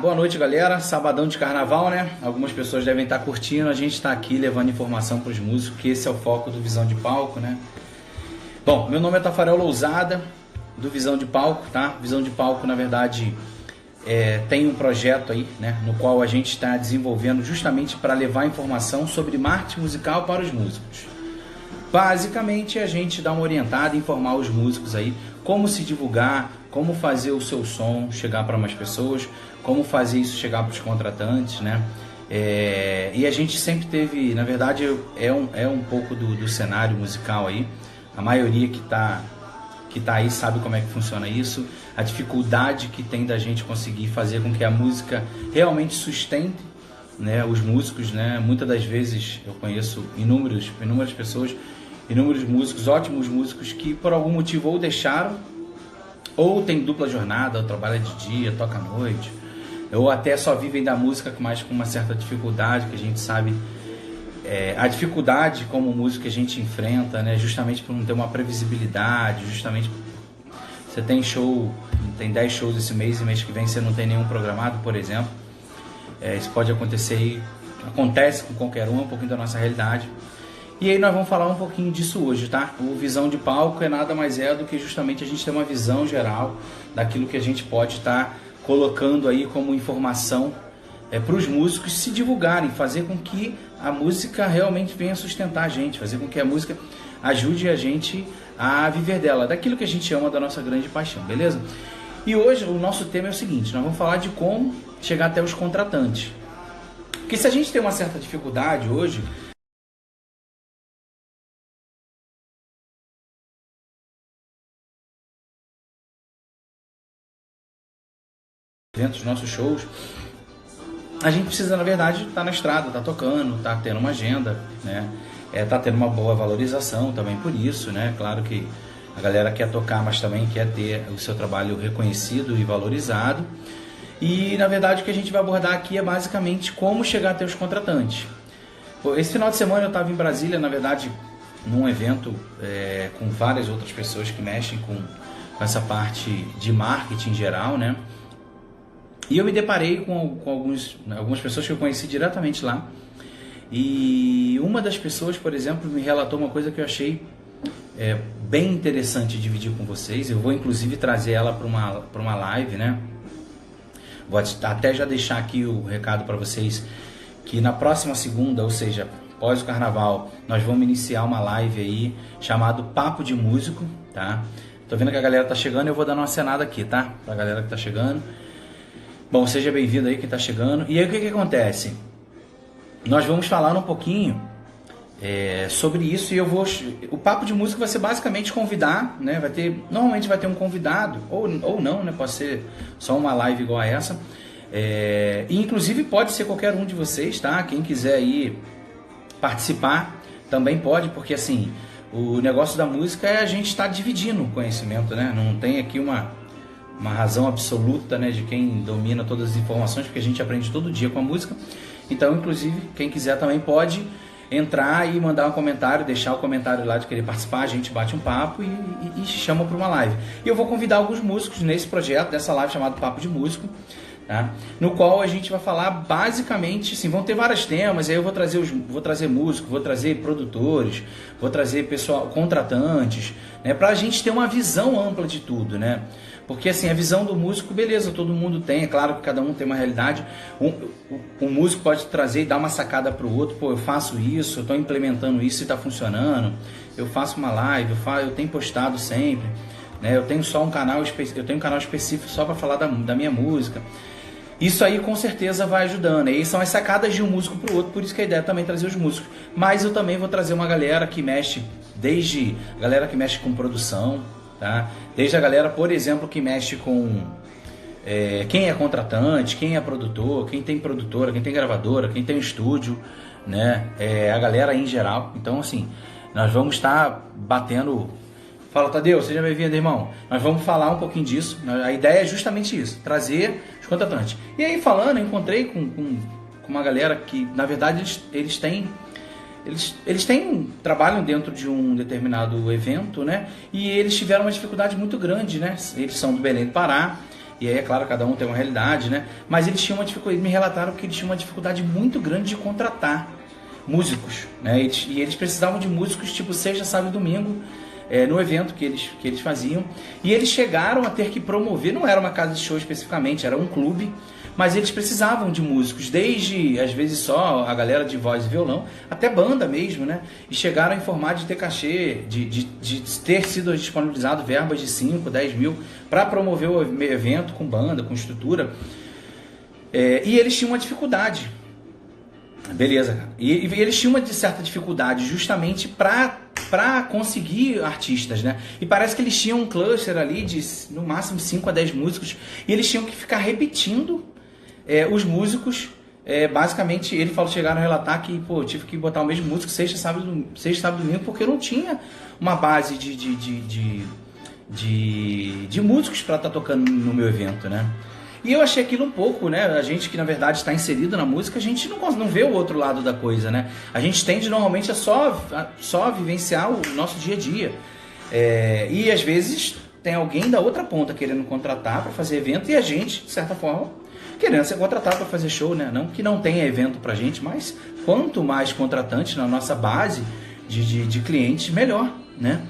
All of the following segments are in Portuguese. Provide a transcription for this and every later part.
Boa noite, galera. Sabadão de carnaval, né? Algumas pessoas devem estar curtindo. A gente está aqui levando informação para os músicos, que esse é o foco do Visão de Palco, né? Bom, meu nome é Tafarel Lousada, do Visão de Palco, tá? Visão de Palco, na verdade, tem um projeto aí, né? No qual a gente está desenvolvendo justamente para levar informação sobre marketing musical para os músicos. Basicamente, a gente dá uma orientada, informar os músicos aí como se divulgar, como fazer o seu som chegar para mais pessoas, como fazer isso chegar para os contratantes, né? E a gente sempre teve, na verdade, é um pouco do cenário musical aí. A maioria que tá aí sabe como é que funciona isso, a dificuldade que tem da gente conseguir fazer com que a música realmente sustente, né, os músicos, né? Muitas das vezes eu conheço inúmeras pessoas, inúmeros músicos, ótimos músicos que por algum motivo ou deixaram, ou tem dupla jornada, ou trabalha de dia, toca à noite, ou até só vivem da música, mas com uma certa dificuldade, que a gente sabe a dificuldade como músico que a gente enfrenta, né, justamente por não ter uma previsibilidade, justamente você tem show, tem 10 shows esse mês e mês que vem você não tem nenhum programado, por exemplo. Isso pode acontecer aí, acontece com qualquer um pouquinho da nossa realidade. E aí nós vamos falar um pouquinho disso hoje, tá? O Visão de Palco nada mais do que justamente a gente ter uma visão geral daquilo que a gente pode estar colocando aí como informação para os músicos se divulgarem, fazer com que a música realmente venha sustentar a gente, fazer com que a música ajude a gente a viver dela, daquilo que a gente ama, da nossa grande paixão, beleza? E hoje o nosso tema é o seguinte, nós vamos falar de como chegar até os contratantes. Porque se a gente tem uma certa dificuldade hoje, dentro dos nossos shows, a gente precisa, na verdade, estar na estrada, estar tocando, estar tendo uma agenda, né? Estar tendo uma boa valorização também por isso, né? Claro que a galera quer tocar, mas também quer ter o seu trabalho reconhecido e valorizado. E, na verdade, o que a gente vai abordar aqui é basicamente como chegar até os contratantes. Esse final de semana eu estava em Brasília, na verdade, num evento com várias outras pessoas que mexem com essa parte de marketing em geral, né? E eu me deparei com algumas pessoas que eu conheci diretamente lá. E uma das pessoas, por exemplo, me relatou uma coisa que eu achei bem interessante dividir com vocês. Eu vou inclusive trazer ela para uma live, né? Vou até já deixar aqui o recado para vocês que na próxima segunda, ou seja, pós o carnaval, nós vamos iniciar uma live aí chamado Papo de Músico, tá? Tô vendo que a galera tá chegando, eu vou dando uma acenada aqui, tá? Pra galera que tá chegando. Bom, seja bem-vindo aí quem tá chegando. E aí o que acontece? Nós vamos falar um pouquinho sobre isso e o Papo de Música vai ser basicamente convidar, né? Normalmente vai ter um convidado, ou não, né? Pode ser só uma live igual a essa. E inclusive pode ser qualquer um de vocês, tá? Quem quiser aí participar também pode, porque assim, o negócio da música é a gente estar dividindo o conhecimento, né? Não tem aqui uma razão absoluta, né, de quem domina todas as informações, porque a gente aprende todo dia com a música. Então, inclusive, quem quiser também pode entrar e mandar um comentário, deixar o comentário lá de querer participar, a gente bate um papo e chama para uma live. E eu vou convidar alguns músicos nesse projeto, dessa live chamada Papo de Músico, tá? No qual a gente vai falar basicamente, assim, vão ter vários temas, aí eu vou trazer músicos, vou trazer produtores, vou trazer pessoal, contratantes, né, para a gente ter uma visão ampla de tudo, né? Porque assim, a visão do músico, beleza, todo mundo tem, é claro que cada um tem uma realidade. Um músico pode trazer e dar uma sacada para o outro, pô, eu faço isso, eu estou implementando isso e está funcionando, eu faço uma live, eu tenho postado sempre, né? Eu tenho só um canal, específico só para falar da minha música. Isso aí com certeza vai ajudando. E aí são as sacadas de um músico para o outro, por isso que a ideia é também trazer os músicos. Mas eu também vou trazer uma galera que mexe, desde a galera que mexe com produção, tá? Desde a galera, por exemplo, que mexe com quem é contratante, quem é produtor, quem tem produtora, quem tem gravadora, quem tem estúdio, né? A galera em geral. Então, assim, nós vamos estar batendo. Fala, Tadeu, seja bem-vindo, irmão. Nós vamos falar um pouquinho disso. A ideia é justamente isso, trazer os contratantes. E aí, falando, eu encontrei com uma galera que, na verdade, eles trabalham dentro de um determinado evento, né? E eles tiveram uma dificuldade muito grande, né? Eles são do Belém do Pará, E aí, é claro, cada um tem uma realidade, né? Mas eles tinham uma dificuldade, me relataram que eles tinham uma dificuldade muito grande de contratar músicos, né? E eles precisavam de músicos tipo sexta, sábado e domingo, no evento que eles faziam. E eles chegaram a ter que promover, não era uma casa de show especificamente, era um clube, mas eles precisavam de músicos, desde, às vezes, só a galera de voz e violão, até banda mesmo, né? E chegaram a informar de ter cachê, de ter sido disponibilizado verbas de 5, 10 mil para promover o evento com banda, com estrutura. E eles tinham uma dificuldade. Beleza, cara. E eles tinham uma certa dificuldade justamente para conseguir artistas, né? E parece que eles tinham um cluster ali de, no máximo, 5 a 10 músicos, e eles tinham que ficar repetindo os músicos. Basicamente, ele falou, chegaram a relatar que, pô, eu tive que botar o mesmo músico sexta, sábado e domingo, porque eu não tinha uma base de músicos para estar tocando no meu evento, né? E eu achei aquilo um pouco, né? A gente que na verdade está inserido na música, a gente não vê o outro lado da coisa, né? A gente tende normalmente a só vivenciar o nosso dia a dia. E às vezes tem alguém da outra ponta querendo contratar para fazer evento e a gente, de certa forma, querendo ser contratado para fazer show, né? Não que não tenha evento pra gente, mas quanto mais contratantes na nossa base de clientes, melhor, né?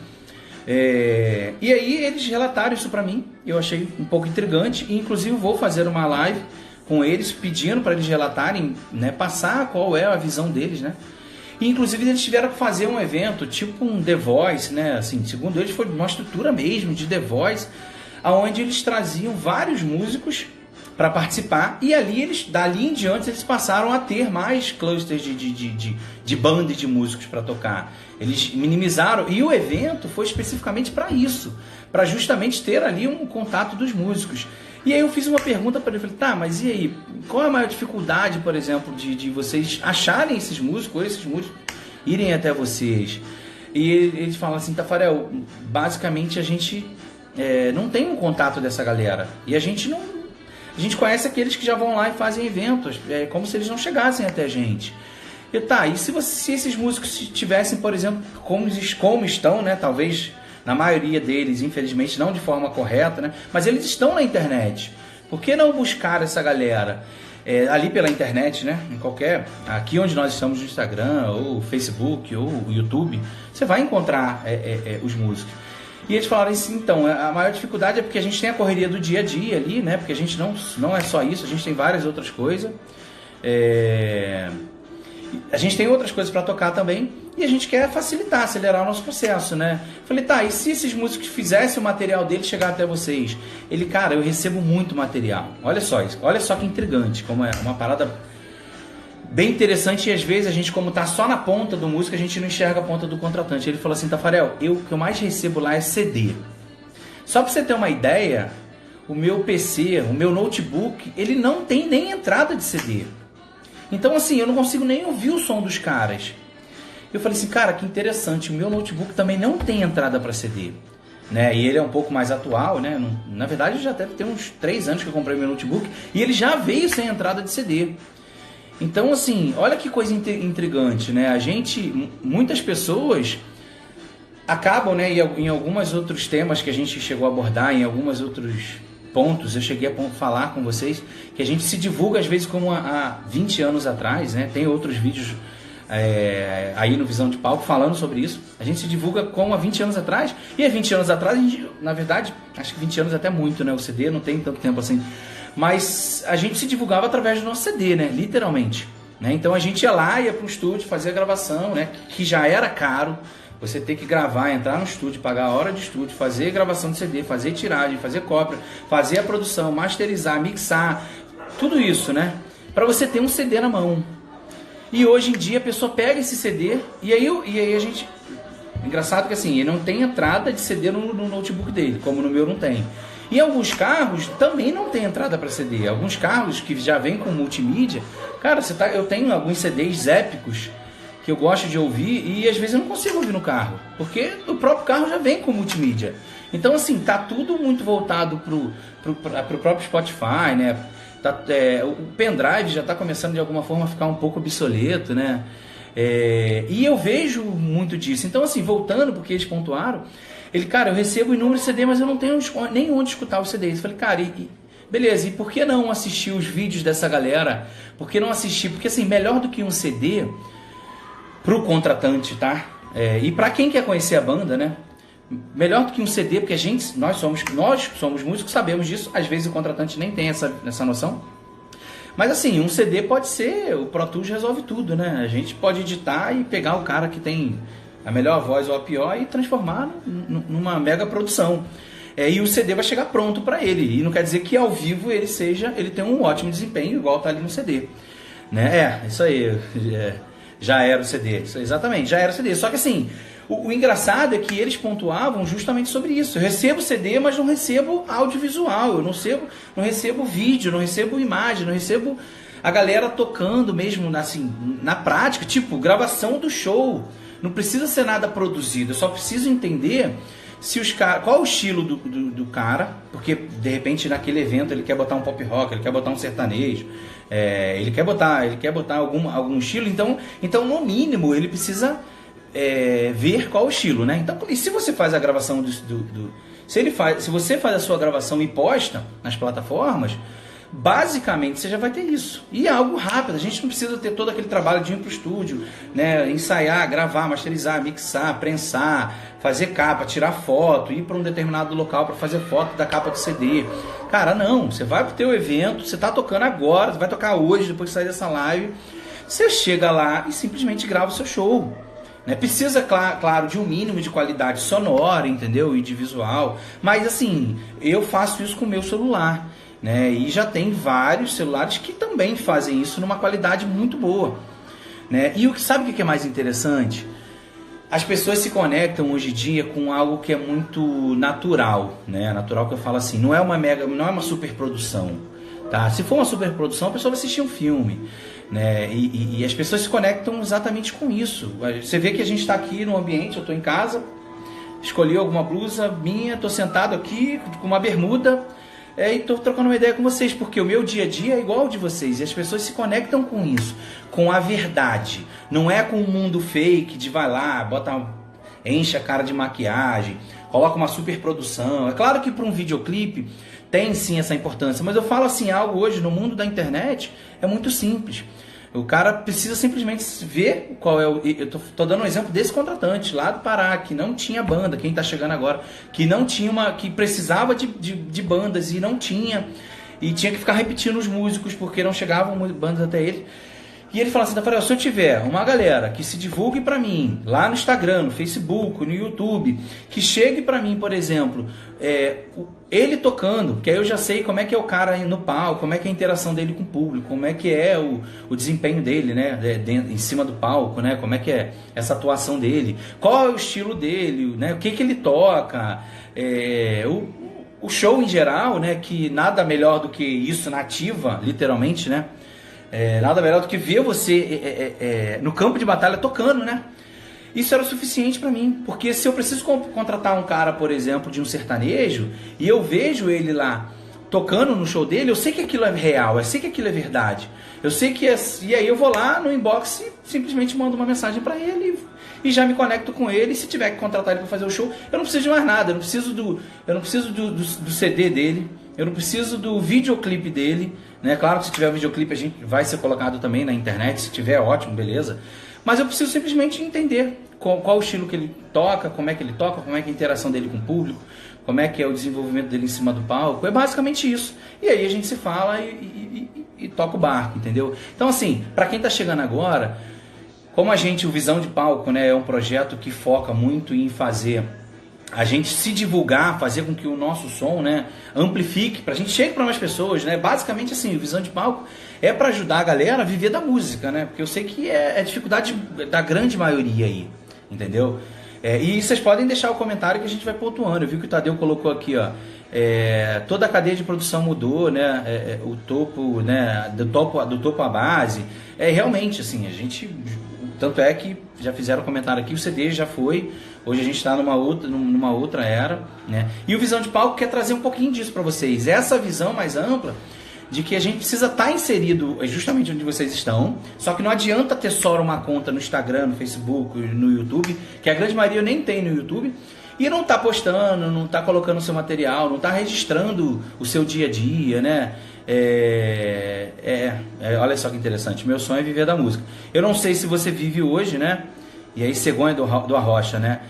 E aí eles relataram isso pra mim, eu achei um pouco intrigante, e inclusive vou fazer uma live com eles, pedindo para eles relatarem, né, passar qual é a visão deles, né? E inclusive eles tiveram que fazer um evento, tipo um The Voice, né? Assim, segundo eles foi uma estrutura mesmo de The Voice, onde eles traziam vários músicos para participar, e dali em diante eles passaram a ter mais clusters de banda e de músicos para tocar. Eles minimizaram, e o evento foi especificamente para isso, para justamente ter ali um contato dos músicos. E aí eu fiz uma pergunta para ele, falei, tá, mas e aí, qual é a maior dificuldade, por exemplo, de vocês acharem esses músicos, ou esses músicos irem até vocês? E eles falam assim, Tafarel, basicamente a gente não tem um contato dessa galera, e a gente conhece aqueles que já vão lá e fazem eventos, como se eles não chegassem até a gente. E tá, e se esses músicos tivessem, por exemplo, como estão, né, talvez na maioria deles, infelizmente, não de forma correta, né, mas eles estão na internet. Por que não buscar essa galera ali pela internet, né, aqui onde nós estamos no Instagram, ou Facebook, ou YouTube, você vai encontrar os músicos. E eles falaram assim, então, a maior dificuldade é porque a gente tem a correria do dia a dia ali, né? Porque a gente não é só isso, a gente tem várias outras coisas. A gente tem outras coisas para tocar também e a gente quer facilitar, acelerar o nosso processo, né? Falei, tá, e se esses músicos fizessem o material deles chegar até vocês? Ele, cara, eu recebo muito material. Olha só isso, olha só que intrigante, como é uma parada bem interessante, e às vezes a gente, como tá só na ponta do músico, a gente não enxerga a ponta do contratante. Ele falou assim, Tafarel, o que eu mais recebo lá é CD. Só para você ter uma ideia, o meu PC, o meu notebook, ele não tem nem entrada de CD. Então assim, eu não consigo nem ouvir o som dos caras. Eu falei assim, cara, que interessante, o meu notebook também não tem entrada para CD. Né? E ele é um pouco mais atual, né? Na verdade já deve ter uns 3 anos que eu comprei meu notebook, e ele já veio sem entrada de CD. Então, assim, olha que coisa intrigante, né? Muitas pessoas acabam, né, em alguns outros temas que a gente chegou a abordar, em alguns outros pontos, eu cheguei a falar com vocês, que a gente se divulga às vezes como há 20 anos atrás, né? Tem outros vídeos aí no Visão de Palco falando sobre isso. A gente se divulga como há 20 anos atrás, e há 20 anos atrás, a gente, na verdade, acho que 20 anos é até muito, né? O CD não tem tanto tempo assim. Mas a gente se divulgava através do nosso CD, né? Literalmente. Né? Então a gente ia lá, ia para o estúdio, fazer a gravação, né? Que já era caro. Você ter que gravar, entrar no estúdio, pagar a hora de estúdio, fazer gravação de CD, fazer tiragem, fazer cópia, fazer a produção, masterizar, mixar, tudo isso, né? Para você ter um CD na mão. E hoje em dia a pessoa pega esse CD e aí a gente... Engraçado que assim, ele não tem entrada de CD no notebook dele, como no meu não tem. E alguns carros também não tem entrada para CD. Alguns carros que já vêm com multimídia, cara, eu tenho alguns CDs épicos que eu gosto de ouvir e às vezes eu não consigo ouvir no carro, porque o próprio carro já vem com multimídia. Então assim, tá tudo muito voltado pro próprio Spotify, né? O pendrive já está começando de alguma forma a ficar um pouco obsoleto, né? E eu vejo muito disso. Então assim, voltando porque eles pontuaram, cara, eu recebo inúmeros CD, mas eu não tenho nem onde escutar os CDs. Eu falei, cara, Beleza, e por que não assistir os vídeos dessa galera? Por que não assistir? Porque assim, melhor do que um CD pro contratante, tá? E pra quem quer conhecer a banda, né? Melhor do que um CD, porque nós somos músicos, sabemos disso. Às vezes o contratante nem tem essa noção. Mas assim, um CD pode ser, o Pro Tools resolve tudo, né? A gente pode editar e pegar o cara que tem a melhor voz ou a pior e transformar numa mega produção. E o CD vai chegar pronto para ele. E não quer dizer que ao vivo ele tem um ótimo desempenho, igual tá ali no CD. Né? Isso aí. Já era o CD. Exatamente, já era o CD. Só que assim, o engraçado é que eles pontuavam justamente sobre isso. Eu recebo CD, mas não recebo audiovisual. Eu não recebo vídeo, não recebo imagem, não recebo a galera tocando mesmo assim, na prática. Tipo, gravação do show. Não precisa ser nada produzido. Eu só preciso entender qual é o estilo do cara, porque de repente naquele evento ele quer botar um pop rock, ele quer botar um sertanejo, ele quer botar algum estilo, então no mínimo ele precisa ver qual é o estilo, né? Então, e se você faz a gravação se você faz a sua gravação e posta nas plataformas, basicamente você já vai ter isso. E é algo rápido, a gente não precisa ter todo aquele trabalho de ir para o estúdio, né? Ensaiar, gravar, masterizar, mixar, prensar, fazer capa, tirar foto, ir para um determinado local para fazer foto da capa do CD. Cara, não, você vai pro teu evento, você tá tocando agora, você vai tocar hoje, depois de sair dessa live, você chega lá e simplesmente grava o seu show. Né? Precisa, claro, de um mínimo de qualidade sonora, entendeu? E de visual, mas assim, eu faço isso com o meu celular. Né? E já tem vários celulares que também fazem isso numa qualidade muito boa. Né? E sabe o que é mais interessante? As pessoas se conectam hoje em dia com algo que é muito natural. Né? Natural que eu falo assim, não é uma superprodução. Tá? Se for uma superprodução, a pessoa vai assistir um filme. Né? E as pessoas se conectam exatamente com isso. Você vê que a gente está aqui no ambiente, eu estou em casa, escolhi alguma blusa minha, estou sentado aqui com uma bermuda, e estou trocando uma ideia com vocês, porque o meu dia a dia é igual ao de vocês, e as pessoas se conectam com isso, com a verdade. Não é com o mundo fake de vai lá, enche a cara de maquiagem, coloca uma super produção. É claro que para um videoclipe tem sim essa importância, mas eu falo assim, algo hoje no mundo da internet é muito simples. O cara precisa simplesmente ver qual é o... Eu tô dando um exemplo desse contratante lá do Pará, que não tinha banda, quem tá chegando agora, que não tinha que precisava de bandas e não tinha, e tinha que ficar repetindo os músicos porque não chegavam bandas até ele. E ele fala assim, Tafarel, se eu tiver uma galera que se divulgue pra mim, lá no Instagram, no Facebook, no YouTube, que chegue pra mim, por exemplo, ele tocando, que aí eu já sei como é que é o cara no palco, como é que é a interação dele com o público, como é que é o desempenho dele, né, em cima do palco, né, como é que é essa atuação dele, qual é o estilo dele, né, o que ele toca, o show em geral, né, que nada melhor do que isso na ativa, literalmente, né, nada melhor do que ver você no campo de batalha tocando, né? Isso era o suficiente pra mim, porque se eu preciso contratar um cara, por exemplo, de um sertanejo, e eu vejo ele lá tocando no show dele, eu sei que aquilo é real, eu sei que aquilo é verdade, eu sei que e aí eu vou lá no inbox e simplesmente mando uma mensagem pra ele e já me conecto com ele. E se tiver que contratar ele pra fazer o show, eu não preciso de mais nada, eu não preciso do CD dele, eu não preciso do videoclipe dele, né? Claro que se tiver o videoclipe a gente vai ser colocado também na internet, se tiver ótimo, beleza. Mas eu preciso simplesmente entender qual o estilo que ele toca, como é que ele toca, como é que é a interação dele com o público, como é que é o desenvolvimento dele em cima do palco. É basicamente isso. E aí a gente se fala e toca o barco, entendeu? Então assim, para quem tá chegando agora, como o Visão de Palco, né, é um projeto que foca muito em fazer a gente se divulgar, fazer com que o nosso som, né, amplifique, pra gente chegue para mais pessoas, né? Basicamente assim, o Visão de Palco é para ajudar a galera a viver da música, né? Porque eu sei que é dificuldade da grande maioria aí, entendeu? E vocês podem deixar o comentário que a gente vai pontuando. Eu vi que o Tadeu colocou aqui, ó, toda a cadeia de produção mudou, né? O topo, né? Do topo à base. Realmente, assim, a gente... Tanto é que já fizeram comentário aqui, o CD já foi, hoje a gente está numa outra era, né? E o Visão de Palco quer trazer um pouquinho disso para vocês, essa visão mais ampla de que a gente precisa estar inserido justamente onde vocês estão, só que não adianta ter só uma conta no Instagram, no Facebook, no YouTube, que a grande maioria nem tem no YouTube, e não tá postando, não tá colocando o seu material, não tá registrando o seu dia a dia, né? Olha só que interessante, meu sonho é viver da música. Eu não sei se você vive hoje, né? E aí Cegonha do Arrocha, né?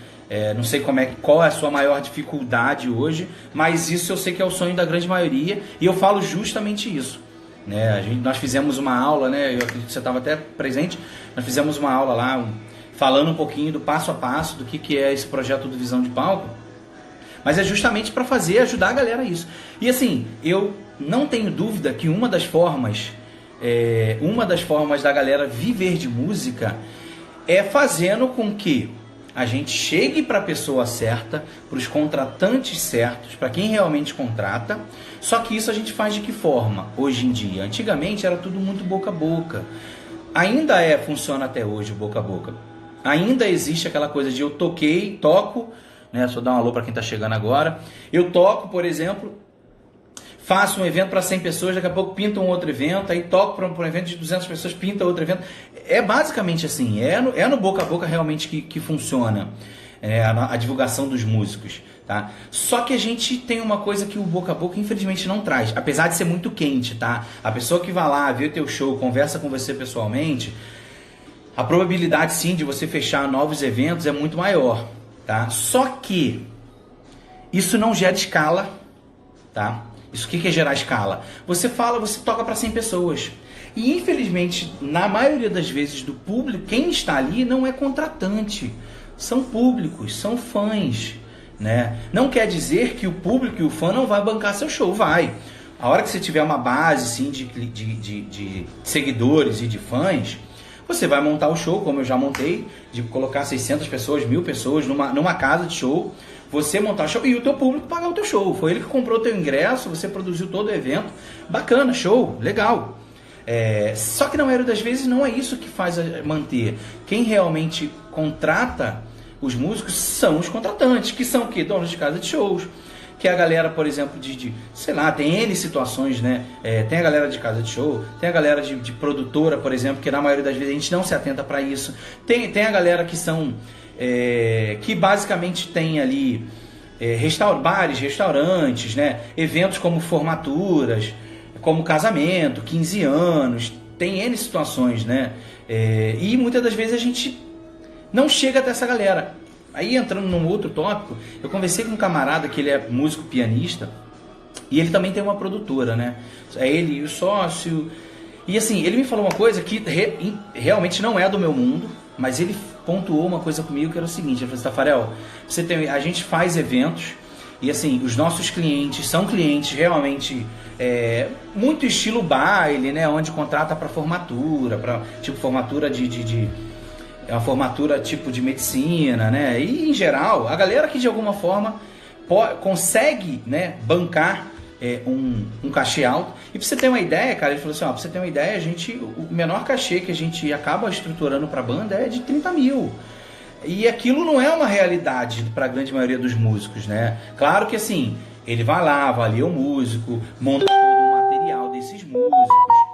Não sei qual é a sua maior dificuldade hoje, mas isso eu sei que é o sonho da grande maioria, e eu falo justamente isso, né? Nós fizemos uma aula, né? Eu acredito que você estava até presente. Nós fizemos uma aula lá, falando um pouquinho do passo a passo do que é esse projeto do Visão de Palco, mas é justamente para ajudar a galera a isso. E assim, eu não tenho dúvida que uma das formas da galera viver de música é fazendo com que a gente chegue para a pessoa certa, para os contratantes certos, para quem realmente contrata. Só que isso a gente faz de que forma hoje em dia? Antigamente era tudo muito boca a boca. Ainda funciona até hoje o boca a boca. Ainda existe aquela coisa de eu toco, né? Só dar um alô para quem está chegando agora. Eu toco, por exemplo, faço um evento para 100 pessoas, daqui a pouco pinta um outro evento, aí toco para um evento de 200 pessoas, pinta outro evento. É basicamente assim, é no boca a boca realmente que funciona a divulgação dos músicos, tá? Só que a gente tem uma coisa que o boca a boca infelizmente não traz, apesar de ser muito quente, tá? A pessoa que vai lá, vê o teu show, conversa com você pessoalmente, a probabilidade sim de você fechar novos eventos é muito maior, tá? Só que isso não gera escala, tá? Isso, o que é gerar escala? Você toca para 100 pessoas. E infelizmente, na maioria das vezes do público, quem está ali não é contratante. São públicos, são fãs, né? Não quer dizer que o público e o fã não vai bancar seu show, vai. A hora que você tiver uma base sim, de seguidores e de fãs, você vai montar o show, como eu já montei, de colocar 600 pessoas, 1000 pessoas numa casa de show. Você montar o show e o teu público pagar o teu show. Foi ele que comprou o teu ingresso, você produziu todo o evento. Bacana, show, legal. Só que na maioria das vezes não é isso que faz manter. Quem realmente contrata os músicos são os contratantes, que são o quê? Donos de casa de shows. Que é a galera, por exemplo, sei lá, tem N situações, né? Tem a galera de casa de show, tem a galera de produtora, por exemplo, que na maioria das vezes a gente não se atenta para isso. Tem a galera que são... que basicamente tem ali bares, restaurantes, né? Eventos como formaturas, como casamento, 15 anos, tem N situações, né? E muitas das vezes a gente não chega até essa galera. Aí entrando num outro tópico, eu conversei com um camarada que ele é músico pianista e ele também tem uma produtora, né? É ele e o sócio. E assim, ele me falou uma coisa que realmente não é do meu mundo, mas ele pontuou uma coisa comigo que era o seguinte: ele falou assim, Tafarel, a gente faz eventos e assim, os nossos clientes são clientes realmente muito estilo baile, né? Onde contrata para formatura, para tipo formatura é uma formatura tipo de medicina, né? E em geral, a galera que de alguma forma consegue, né, bancar um cachê alto. E pra você ter uma ideia, cara, ele falou assim, pra você ter uma ideia, o menor cachê que a gente acaba estruturando pra banda é de 30 mil. E aquilo não é uma realidade para a grande maioria dos músicos, né? Claro que assim, ele vai lá, avalia o músico, monta todo o material desses músicos,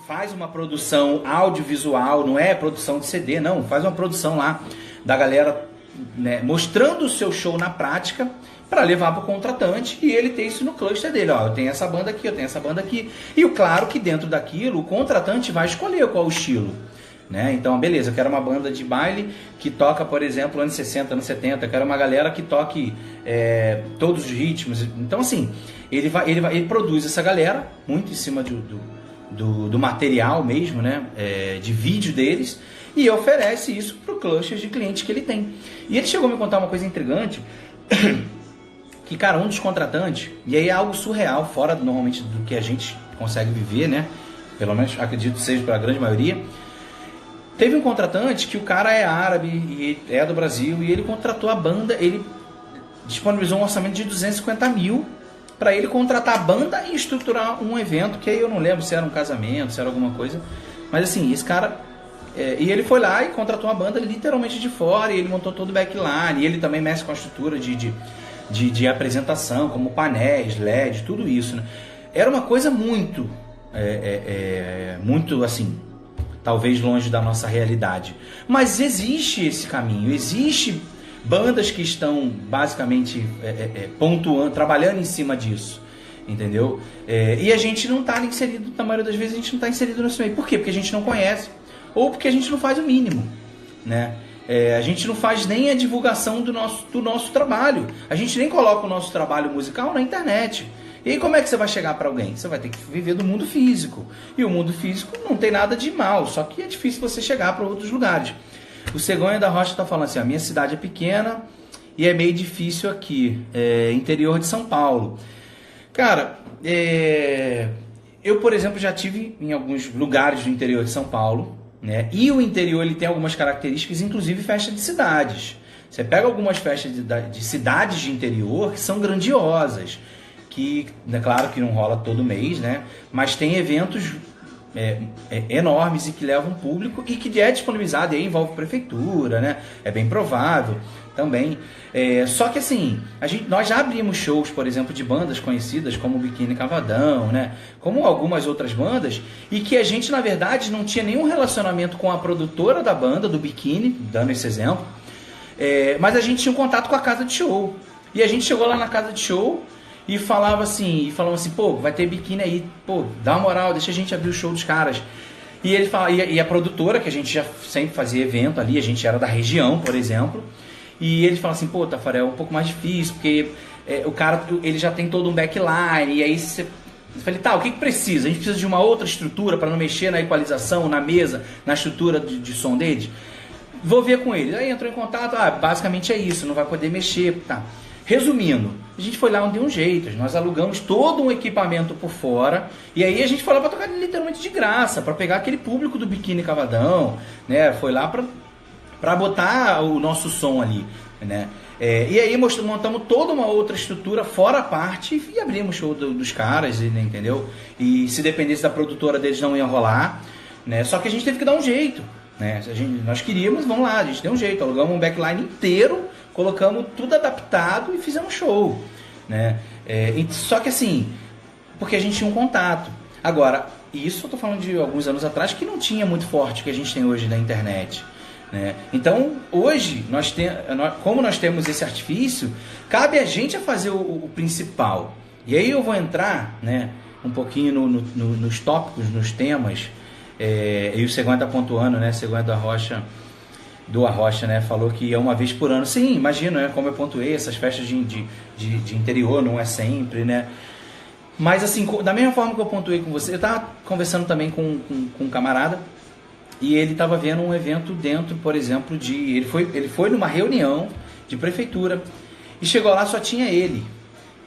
faz uma produção audiovisual, não é produção de CD, não, faz uma produção lá da galera, né, mostrando o seu show na prática para levar para o contratante e ele ter isso no cluster dele. Ó, eu tenho essa banda aqui, eu tenho essa banda aqui. E claro que dentro daquilo o contratante vai escolher qual o estilo, né? Então, beleza, eu quero uma banda de baile que toca, por exemplo, anos 60, anos 70, eu quero uma galera que toque todos os ritmos. Então, assim, ele produz essa galera muito em cima do material mesmo, né? De vídeo deles, e oferece isso para o cluster de clientes que ele tem. E ele chegou a me contar uma coisa intrigante, que, cara, um dos contratantes, e aí é algo surreal, fora normalmente do que a gente consegue viver, né? Pelo menos acredito que seja para a grande maioria. Teve um contratante que o cara é árabe e é do Brasil, e ele contratou a banda, ele disponibilizou um orçamento de 250 mil para ele contratar a banda e estruturar um evento, que aí eu não lembro se era um casamento, se era alguma coisa, mas assim, esse cara... e ele foi lá e contratou uma banda literalmente de fora, e ele montou todo o backline, e ele também mexe com a estrutura de apresentação, como painéis, LED, tudo isso, né? Era uma coisa muito, muito assim, talvez longe da nossa realidade. Mas existe esse caminho, existe bandas que estão basicamente pontuando, trabalhando em cima disso, entendeu? E a gente não está inserido, na maioria das vezes a gente não está inserido nesse meio. Por quê? Porque a gente não conhece, ou porque a gente não faz o mínimo, né? A gente não faz nem a divulgação do nosso trabalho, a gente nem coloca o nosso trabalho musical na internet. E aí como é que você vai chegar para alguém? Você vai ter que viver do mundo físico. E o mundo físico não tem nada de mal, só que é difícil você chegar para outros lugares. O Cegonha da Rocha está falando assim, a minha cidade é pequena e é meio difícil aqui, interior de São Paulo. Cara, eu, por exemplo, já tive em alguns lugares do interior de São Paulo, né? E o interior ele tem algumas características, inclusive festa de cidades. Você pega algumas festas de cidades de interior que são grandiosas, que é claro que não rola todo mês, né? Mas tem eventos enormes e que levam público e que é disponibilizado, e aí envolve prefeitura, né? É bem provável também. Só que assim, nós já abrimos shows, por exemplo, de bandas conhecidas como Biquíni Cavadão, né? Como algumas outras bandas, e que a gente, na verdade, não tinha nenhum relacionamento com a produtora da banda, do Biquíni, dando esse exemplo, mas a gente tinha um contato com a casa de show. E a gente chegou lá na casa de show e falavam assim, pô, vai ter Biquíni aí, pô, dá uma moral, deixa a gente abrir o show dos caras. E ele fala, e a produtora, que a gente já sempre fazia evento ali, a gente era da região, por exemplo, e ele fala assim, pô, Tafarel, é um pouco mais difícil, porque o cara, ele já tem todo um backline, e aí você... Eu falei, tá, o que precisa? A gente precisa de uma outra estrutura para não mexer na equalização, na mesa, na estrutura de som deles? Vou ver com ele. Aí entrou em contato, basicamente é isso, não vai poder mexer, tá. Resumindo, a gente foi lá onde deu um jeito, nós alugamos todo um equipamento por fora, e aí a gente foi lá para tocar literalmente de graça, para pegar aquele público do Biquíni Cavadão, né? Foi lá para botar o nosso som ali, né? E aí montamos toda uma outra estrutura fora a parte e abrimos o show dos caras, né, entendeu? E se dependesse da produtora deles não ia rolar, né? Só que a gente teve que dar um jeito, né? Nós queríamos, vamos lá, a gente deu um jeito, alugamos um backline inteiro, colocamos tudo adaptado e fizemos show, né? Só que assim, porque a gente tinha um contato. Agora, isso eu tô falando de alguns anos atrás, que não tinha muito forte que a gente tem hoje na internet, né? Então, hoje, como nós temos esse artifício, cabe a gente a fazer o principal. E aí eu vou entrar, né, um pouquinho nos tópicos, nos temas, e o Cegonha está pontuando, né, Cegonha do Arrocha, né, falou que é uma vez por ano. Sim, imagino, né, como eu pontuei, essas festas de interior não é sempre, né. Mas assim, da mesma forma que eu pontuei com você, eu estava conversando também com um camarada, e ele estava vendo um evento dentro, por exemplo, ele foi numa reunião de prefeitura, e chegou lá, só tinha ele,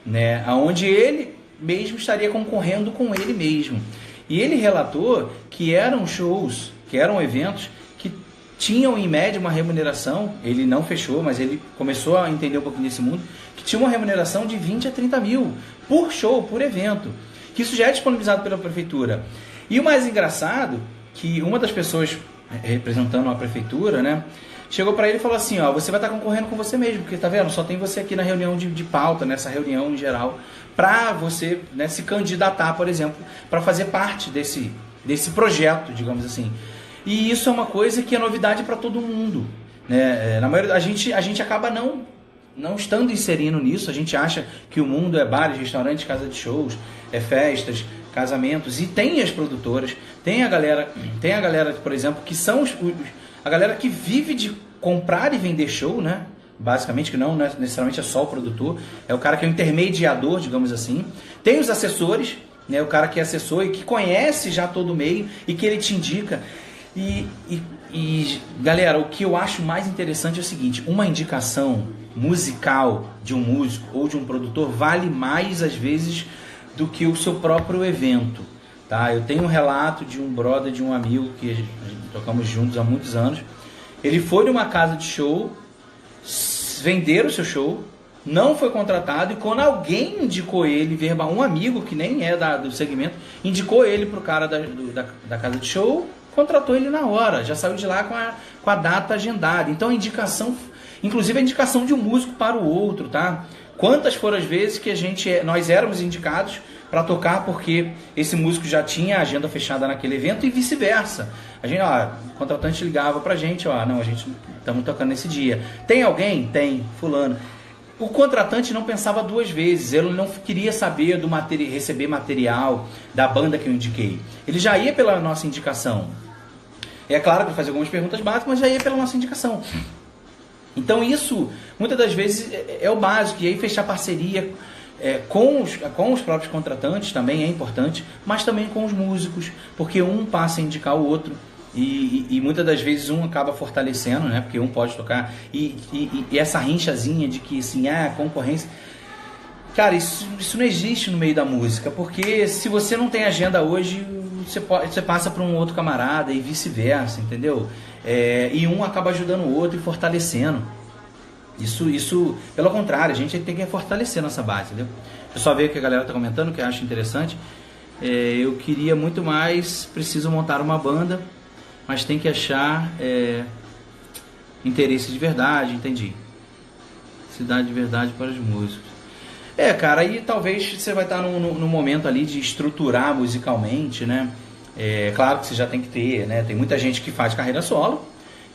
né, onde ele mesmo estaria concorrendo com ele mesmo. E ele relatou que eram shows, que eram eventos que tinham em média uma remuneração, ele não fechou, mas ele começou a entender um pouquinho desse mundo, que tinha uma remuneração de 20 a 30 mil por show, por evento, que isso já é disponibilizado pela prefeitura. E o mais engraçado, que uma das pessoas representando a prefeitura, né, chegou para ele e falou assim, ó, você vai estar concorrendo com você mesmo, porque tá vendo, só tem você aqui na reunião de pauta, nessa reunião em geral, para você, né, se candidatar, por exemplo, para fazer parte desse projeto, digamos assim. E isso é uma coisa que é novidade para todo mundo, né? Na maioria, a gente acaba não estando inserindo nisso, a gente acha que o mundo é bares, restaurantes, casa de shows, festas, casamentos, e tem as produtoras, tem a galera, por exemplo, que são a galera que vive de comprar e vender show, né? Basicamente, que não necessariamente é só o produtor, é o cara que é o intermediador, digamos assim. Tem os assessores, né? O cara que é assessor e que conhece já todo o meio e que ele te indica. E galera, o que eu acho mais interessante é o seguinte, uma indicação musical de um músico ou de um produtor vale mais às vezes do que o seu próprio evento, tá? Eu tenho um relato de um brother, de um amigo que a gente tocamos juntos há muitos anos. Ele foi numa casa de show, venderam o seu show, não foi contratado, e quando alguém indicou ele, um amigo que nem é do segmento, indicou ele pro cara da casa de show, contratou ele na hora, já saiu de lá com a data agendada. Então a indicação, inclusive a indicação de um músico para o outro, tá? Quantas foram as vezes que nós éramos indicados para tocar porque esse músico já tinha a agenda fechada naquele evento e vice-versa. A gente, ó, o contratante ligava pra gente, ó, não, a gente estamos tocando nesse dia. Tem alguém? Tem, fulano. O contratante não pensava duas vezes, ele não queria saber do receber material da banda que eu indiquei. Ele já ia pela nossa indicação. É claro que fazer algumas perguntas básicas, mas já ia pela nossa indicação. Então isso, muitas das vezes, é o básico. E aí fechar parceria com os próprios contratantes também é importante, mas também com os músicos, porque um passa a indicar o outro. E muitas das vezes um acaba fortalecendo, né? Porque um pode tocar. E essa rinchazinha de que assim, concorrência. Cara, isso não existe no meio da música, porque se você não tem agenda hoje, você passa para um outro camarada e vice-versa, entendeu? E um acaba ajudando o outro e fortalecendo. Isso, pelo contrário, a gente tem que fortalecer nossa base, entendeu? Deixa eu só ver o que a galera tá comentando, que eu acho interessante. Eu queria muito mais, preciso montar uma banda, mas tem que achar interesse de verdade, entendi. Cidade de verdade para os músicos. Cara, aí talvez você vai estar no momento ali de estruturar musicalmente, né? Claro que você já tem que ter, né? Tem muita gente que faz carreira solo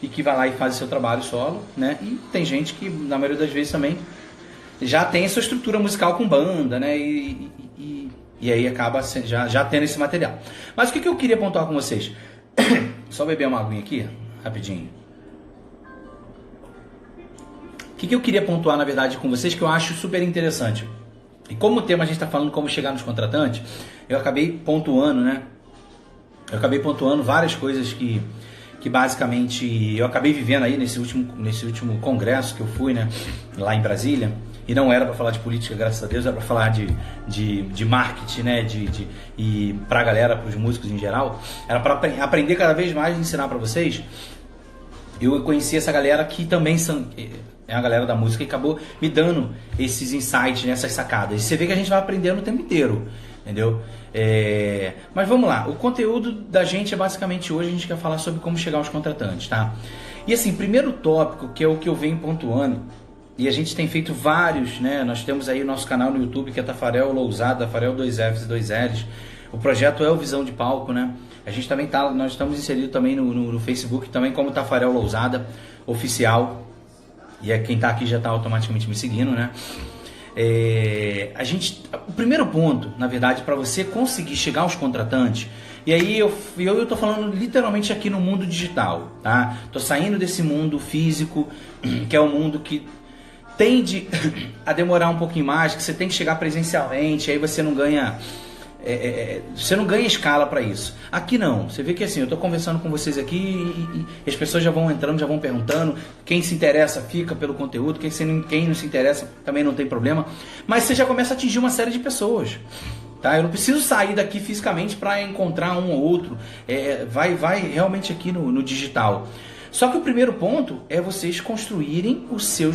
e que vai lá e faz o seu trabalho solo, né? E tem gente que, na maioria das vezes também, já tem a sua estrutura musical com banda, né? E aí acaba já tendo esse material. Mas o que eu queria pontuar com vocês? Só beber uma aguinha aqui, rapidinho. O que eu queria pontuar, na verdade, com vocês, que eu acho super interessante. E como o tema a gente está falando como chegar nos contratantes, eu acabei pontuando, né? Eu acabei pontuando várias coisas que basicamente eu acabei vivendo aí nesse último congresso que eu fui, né? Lá em Brasília. E não era para falar de política, graças a Deus, era para falar de marketing, né? E para a galera, para os músicos em geral. Era para aprender cada vez mais e ensinar para vocês. Eu conheci essa galera que também é a galera da música e acabou me dando esses insights, essas sacadas. E você vê que a gente vai aprendendo o tempo inteiro, entendeu? Mas vamos lá, o conteúdo da gente é basicamente hoje a gente quer falar sobre como chegar aos contratantes, tá? E assim, primeiro tópico, que é o que eu venho pontuando, e a gente tem feito vários, né? Nós temos aí o nosso canal no YouTube, que é Tafarel Lousada, Tafarel 2Fs e 2Ls. O projeto é o Visão de Palco, né? A gente também nós estamos inseridos também no Facebook, também como Tafarel Lousada Oficial. E quem tá aqui já tá automaticamente me seguindo, né? O primeiro ponto, na verdade, para você conseguir chegar aos contratantes, e aí eu tô falando literalmente aqui no mundo digital, tá? Tô saindo desse mundo físico, que é o mundo que tende a demorar um pouquinho mais, que você tem que chegar presencialmente, aí você não ganha escala para isso. Aqui não, você vê que assim, eu estou conversando com vocês aqui e as pessoas já vão entrando, já vão perguntando, quem se interessa fica pelo conteúdo, quem não se interessa também não tem problema, mas você já começa a atingir uma série de pessoas. Tá? Eu não preciso sair daqui fisicamente para encontrar um ou outro, vai realmente aqui no digital. Só que o primeiro ponto é vocês construírem o seu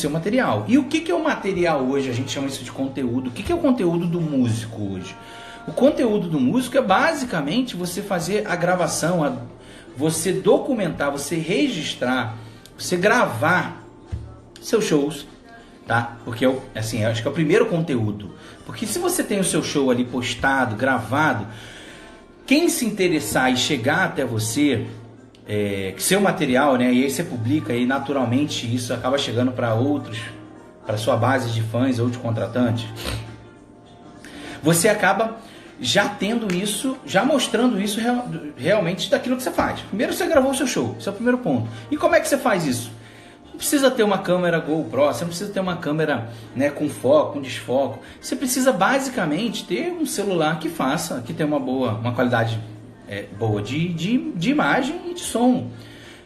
material. E o que é o material hoje? A gente chama isso de conteúdo. O que é o conteúdo do músico hoje? O conteúdo do músico é basicamente você fazer a gravação, você documentar, você registrar, você gravar seus shows, tá? Porque assim, acho que é o primeiro conteúdo. Porque se você tem o seu show ali postado, gravado, quem se interessar e chegar até você, seu material, né? E aí você publica e naturalmente isso acaba chegando para outros, para sua base de fãs ou de contratantes. Você acaba já tendo isso, já mostrando isso realmente daquilo que você faz. Primeiro você gravou o seu show, esse é o primeiro ponto. E como é que você faz isso? Não precisa ter uma câmera GoPro, você não precisa ter uma câmera, né, com foco, com desfoco. Você precisa basicamente ter um celular que tenha uma qualidade boa de imagem e de som,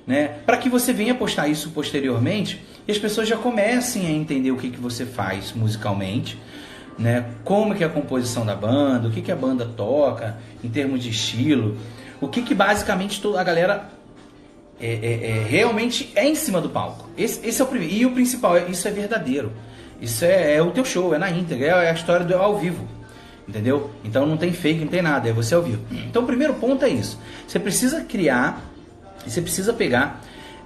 né? Para que você venha postar isso posteriormente e as pessoas já comecem a entender o que você faz musicalmente, né? Como que é a composição da banda, o que a banda toca em termos de estilo, o que basicamente a galera realmente é em cima do palco. Esse é o primeiro. E o principal, isso é verdadeiro. Isso é o teu show, é na íntegra, é a história do ao vivo. Entendeu? Então não tem fake, não tem nada, é você ao vivo. Então o primeiro ponto é isso. Você precisa criar, você precisa pegar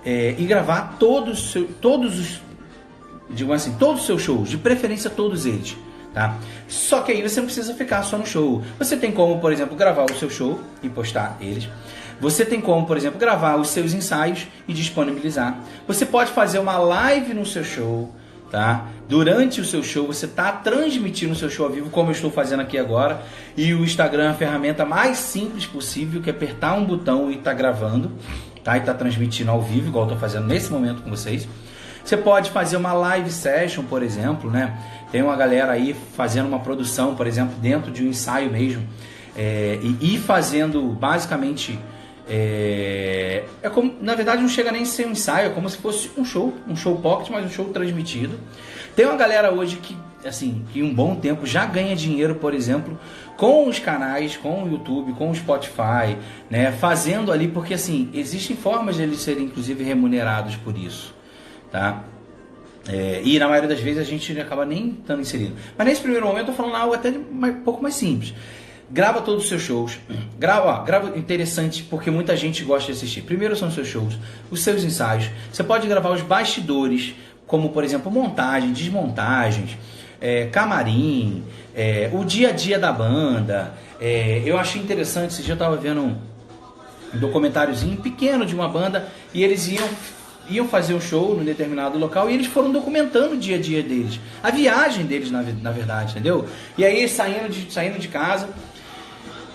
e gravar todos os seus shows, de preferência todos eles. tá? Só que aí você não precisa ficar só no show. Você tem como, por exemplo, gravar o seu show e postar eles. Você tem como, por exemplo, gravar os seus ensaios e disponibilizar. Você pode fazer uma live no seu show, tá? Durante o seu show, você está transmitindo o seu show ao vivo, como eu estou fazendo aqui agora. E o Instagram é a ferramenta mais simples possível, que é apertar um botão e tá gravando, tá? E tá transmitindo ao vivo, igual eu estou fazendo nesse momento com vocês. Você pode fazer uma live session, por exemplo, né? Tem uma galera aí fazendo uma produção, por exemplo, dentro de um ensaio mesmo. E fazendo basicamente... É como, na verdade não chega nem a ser um ensaio, é como se fosse um show pocket, mas um show transmitido. Tem uma galera hoje que, assim, que em um bom tempo já ganha dinheiro, por exemplo, com os canais, com o YouTube, com o Spotify, né, fazendo ali, porque assim, existem formas de eles serem inclusive remunerados por isso, tá? E na maioria das vezes a gente acaba nem estando inserido. Mas nesse primeiro momento eu tô falando algo até um pouco mais simples. Grava todos os seus shows. Grava interessante, porque muita gente gosta de assistir. Primeiro são os seus shows, os seus ensaios. Você pode gravar os bastidores, como por exemplo montagem, desmontagens, camarim, o dia a dia da banda. Eu achei interessante, esse dia eu estava vendo um documentáriozinho pequeno de uma banda e eles iam fazer um show num determinado local e eles foram documentando o dia a dia deles, a viagem deles na verdade, entendeu? E aí saindo de casa,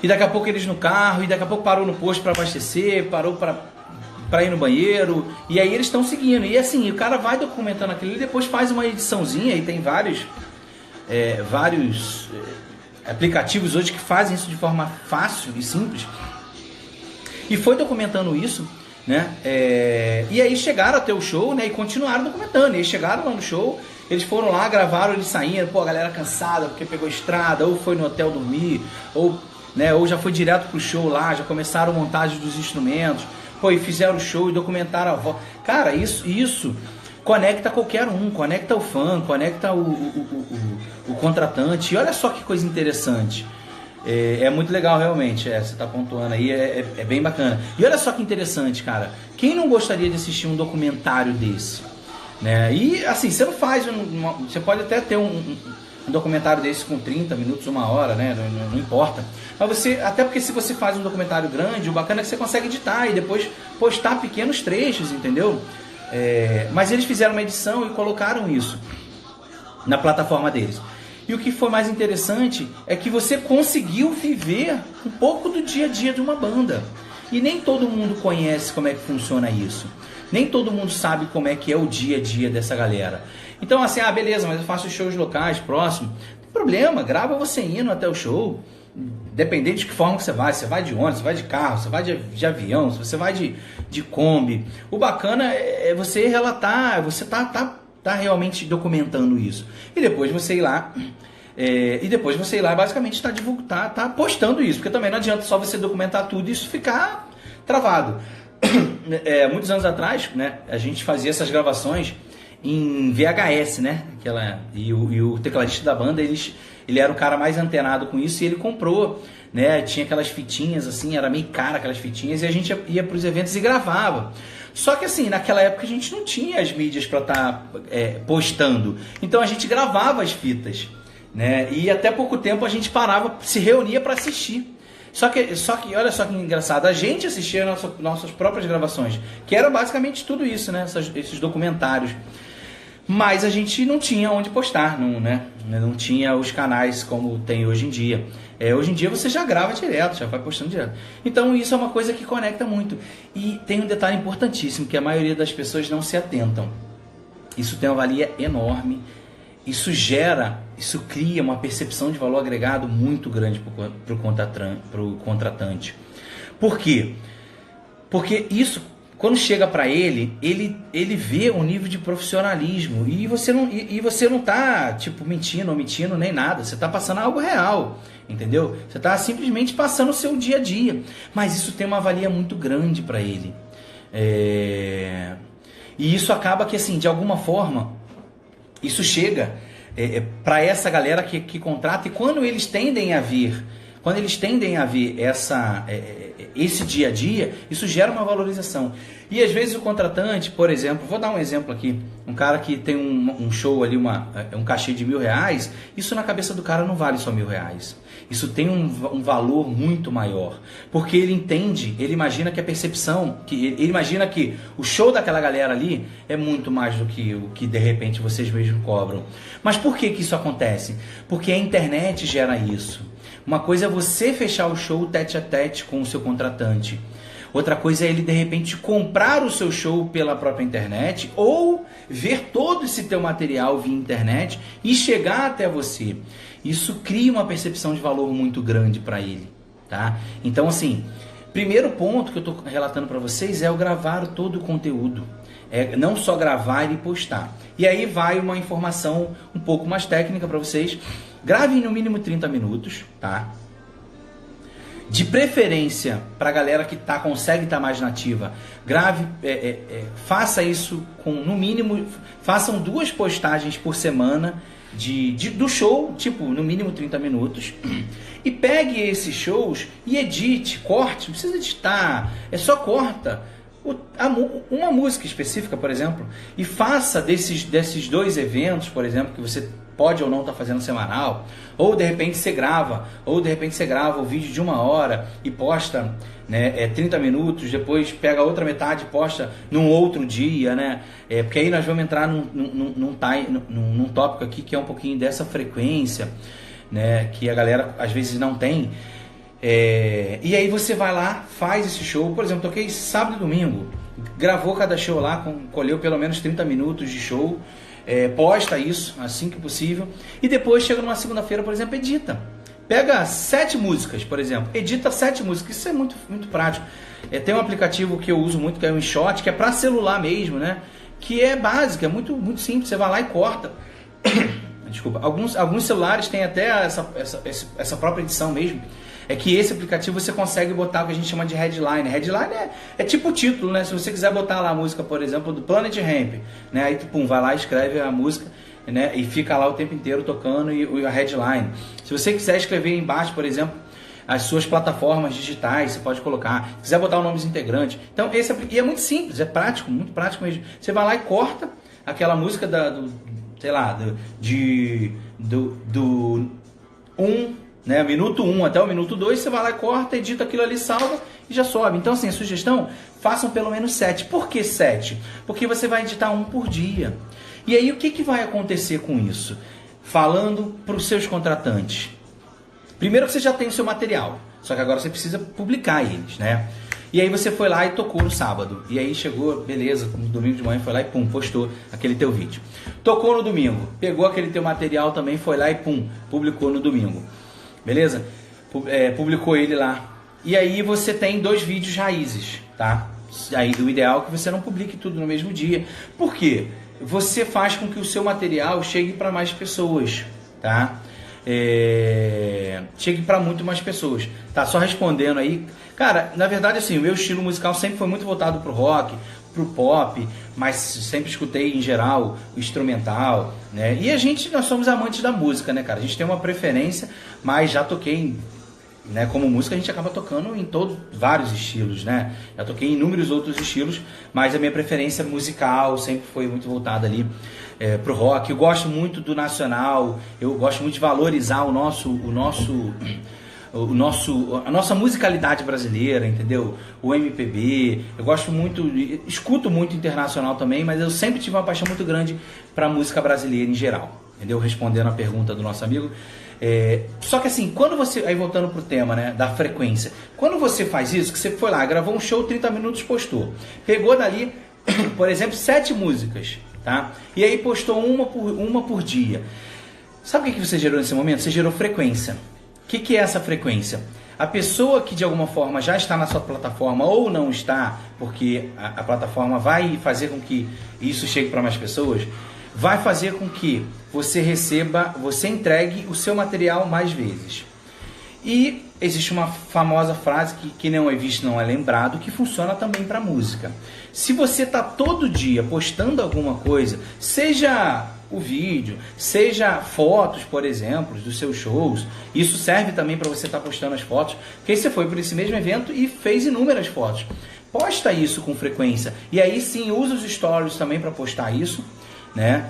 e daqui a pouco eles no carro, e daqui a pouco parou no posto para abastecer, parou para ir no banheiro, e aí eles estão seguindo, e assim, o cara vai documentando aquilo e depois faz uma ediçãozinha, e tem vários aplicativos hoje que fazem isso de forma fácil e simples, e foi documentando isso, né? E aí chegaram até o show, né? E continuaram documentando. E aí chegaram lá no show, eles foram lá, gravaram, eles saíram, pô, a galera cansada porque pegou estrada, ou foi no hotel dormir, ou já foi direto pro show lá, já começaram a montagem dos instrumentos, pô, e fizeram o show e documentaram a voz. Cara, isso conecta qualquer um, conecta o fã, conecta o contratante. E olha só que coisa interessante. É muito legal realmente, você tá pontuando aí, é bem bacana. E olha só que interessante, cara, quem não gostaria de assistir um documentário desse, né? E assim, você não faz, você pode até ter um documentário desse com 30 minutos, 1 hora, né? Não importa. Mas até porque se você faz um documentário grande, o bacana é que você consegue editar e depois postar pequenos trechos, entendeu? Mas eles fizeram uma edição e colocaram isso na plataforma deles. E o que foi mais interessante é que você conseguiu viver um pouco do dia a dia de uma banda. E nem todo mundo conhece como é que funciona isso. Nem todo mundo sabe como é que é o dia a dia dessa galera. Então assim, beleza, mas eu faço shows locais próximos. Não tem problema, grava você indo até o show. Dependente de que forma que você vai de ônibus, você vai de carro, você vai de avião, você vai de Kombi. O bacana é você relatar, você tá realmente documentando isso. E depois você ir lá basicamente tá postando isso, porque também não adianta só você documentar tudo e isso ficar travado. Muitos anos atrás, né, a gente fazia essas gravações em VHS, né? E o tecladista da banda, ele era o cara mais antenado com isso e ele comprou, né? Tinha aquelas fitinhas assim, era meio cara aquelas fitinhas, e a gente ia para os eventos e gravava. Só que assim, naquela época a gente não tinha as mídias para estar postando, então a gente gravava as fitas, né? E até pouco tempo a gente se reunia para assistir. Só que olha só que engraçado, a gente assistia nossas próprias gravações, que eram basicamente tudo isso, né? Esses documentários. Mas a gente não tinha onde postar, não tinha os canais como tem hoje em dia. Hoje em dia você já grava direto, já vai postando direto. Então isso é uma coisa que conecta muito. E tem um detalhe importantíssimo, que a maioria das pessoas não se atentam. Isso tem uma valia enorme. Isso cria uma percepção de valor agregado muito grande para o contratante. Por quê? Porque isso, quando chega para ele vê um nível de profissionalismo e você não está mentindo, omitindo nem nada. Você está passando algo real, entendeu? Você está simplesmente passando o seu dia a dia. Mas isso tem uma valia muito grande para ele. E isso acaba que, assim, de alguma forma, isso chega para essa galera que contrata, e quando eles tendem a vir Quando eles tendem a ver esse dia a dia, isso gera uma valorização. E às vezes o contratante, por exemplo, vou dar um exemplo aqui, um cara que tem um show ali, um cachê de R$1.000, isso na cabeça do cara não vale só R$1.000. Isso tem um valor muito maior, porque ele entende, ele imagina que a percepção, ele imagina que o show daquela galera ali é muito mais do que o que de repente vocês mesmos cobram. Mas por que isso acontece? Porque a internet gera isso. Uma coisa é você fechar o show tete a tete com o seu contratante. Outra coisa é ele de repente comprar o seu show pela própria internet ou ver todo esse teu material via internet e chegar até você. Isso cria uma percepção de valor muito grande para ele, tá? Então assim, primeiro ponto que eu estou relatando para vocês é o gravar todo o conteúdo. Não só gravar e postar. E aí vai uma informação um pouco mais técnica para vocês. Gravem no mínimo 30 minutos, tá? De preferência, para a galera que consegue estar mais nativa, grave, faça isso com, no mínimo, façam 2 postagens por semana do show, tipo, no mínimo 30 minutos, e pegue esses shows e edite, corte, não precisa editar, só corta uma música específica, por exemplo, e faça desses 2 eventos, por exemplo, que você pode ou não estar fazendo semanal, ou de repente você grava o vídeo de 1 hora e posta, né, 30 minutos, depois pega a outra metade e posta num outro dia, né? Porque aí nós vamos entrar num tópico aqui que é um pouquinho dessa frequência, né, que a galera às vezes não tem. E aí você vai lá, faz esse show, por exemplo, toquei sábado e domingo, gravou cada show lá, colheu pelo menos 30 minutos de show, posta isso assim que possível, e depois chega numa segunda-feira, por exemplo, edita. Pega 7 músicas, por exemplo, edita 7 músicas, isso é muito, muito prático. Tem um aplicativo que eu uso muito, que é o InShot, que é para celular mesmo, né? Que é básico, é muito, muito simples, você vai lá e corta. Desculpa, alguns celulares têm até essa própria edição mesmo. É que esse aplicativo você consegue botar o que a gente chama de headline. Headline é tipo o título, né? Se você quiser botar lá a música, por exemplo, do Planet Hemp, né? Aí tu, vai lá, escreve a música, né? E fica lá o tempo inteiro tocando e a headline. Se você quiser escrever embaixo, por exemplo, as suas plataformas digitais, você pode colocar. Se quiser botar o nome dos integrantes. Então, e é muito simples, é prático, muito prático mesmo. Você vai lá e corta aquela música né, minuto 1 até o minuto 2, você vai lá e corta, edita aquilo ali, salva e já sobe. Então assim, a sugestão, façam pelo menos 7. Por que 7? Porque você vai editar 1 por dia. E aí o que vai acontecer com isso? Falando para os seus contratantes. Primeiro que você já tem o seu material, só que agora você precisa publicar eles, né? E aí você foi lá e tocou no sábado. E aí chegou, beleza, no domingo de manhã foi lá e pum, postou aquele teu vídeo. Tocou no domingo, pegou aquele teu material também, foi lá e pum, publicou no domingo. Beleza? Publicou ele lá. E aí você tem 2 vídeos raízes, tá? Aí o ideal é que você não publique tudo no mesmo dia. Por quê? Você faz com que o seu material chegue para mais pessoas, tá? Chegue para muito mais pessoas. Tá, só respondendo aí. Cara, na verdade assim, o meu estilo musical sempre foi muito voltado pro rock, pro pop, mas sempre escutei em geral o instrumental, né? E nós somos amantes da música, né, cara? A gente tem uma preferência, mas já toquei, né, como música a gente acaba tocando em vários estilos, né? Já toquei em inúmeros outros estilos, mas a minha preferência musical sempre foi muito voltada ali pro rock. Eu gosto muito do nacional, eu gosto muito de valorizar a nossa musicalidade brasileira, entendeu? O MPB, eu gosto muito, escuto muito internacional também, mas eu sempre tive uma paixão muito grande para a música brasileira em geral, entendeu? Respondendo a pergunta do nosso amigo. Só que assim, quando você, aí voltando pro tema, né, da frequência, quando você faz isso, que você foi lá, gravou um show, 30 minutos, postou, pegou dali, por exemplo, 7 músicas, tá? E aí postou uma por dia. Sabe o que você gerou nesse momento? Você gerou frequência. O que é essa frequência? A pessoa que de alguma forma já está na sua plataforma ou não está, porque a plataforma vai fazer com que isso chegue para mais pessoas, vai fazer com que você entregue o seu material mais vezes. E existe uma famosa frase que não é visto, não é lembrado, que funciona também para música. Se você está todo dia postando alguma coisa, seja o vídeo, seja fotos, por exemplo, dos seus shows. Isso serve também para você estar postando as fotos, porque aí você foi por esse mesmo evento e fez inúmeras fotos. Posta isso com frequência. E aí sim, usa os stories também para postar isso, né?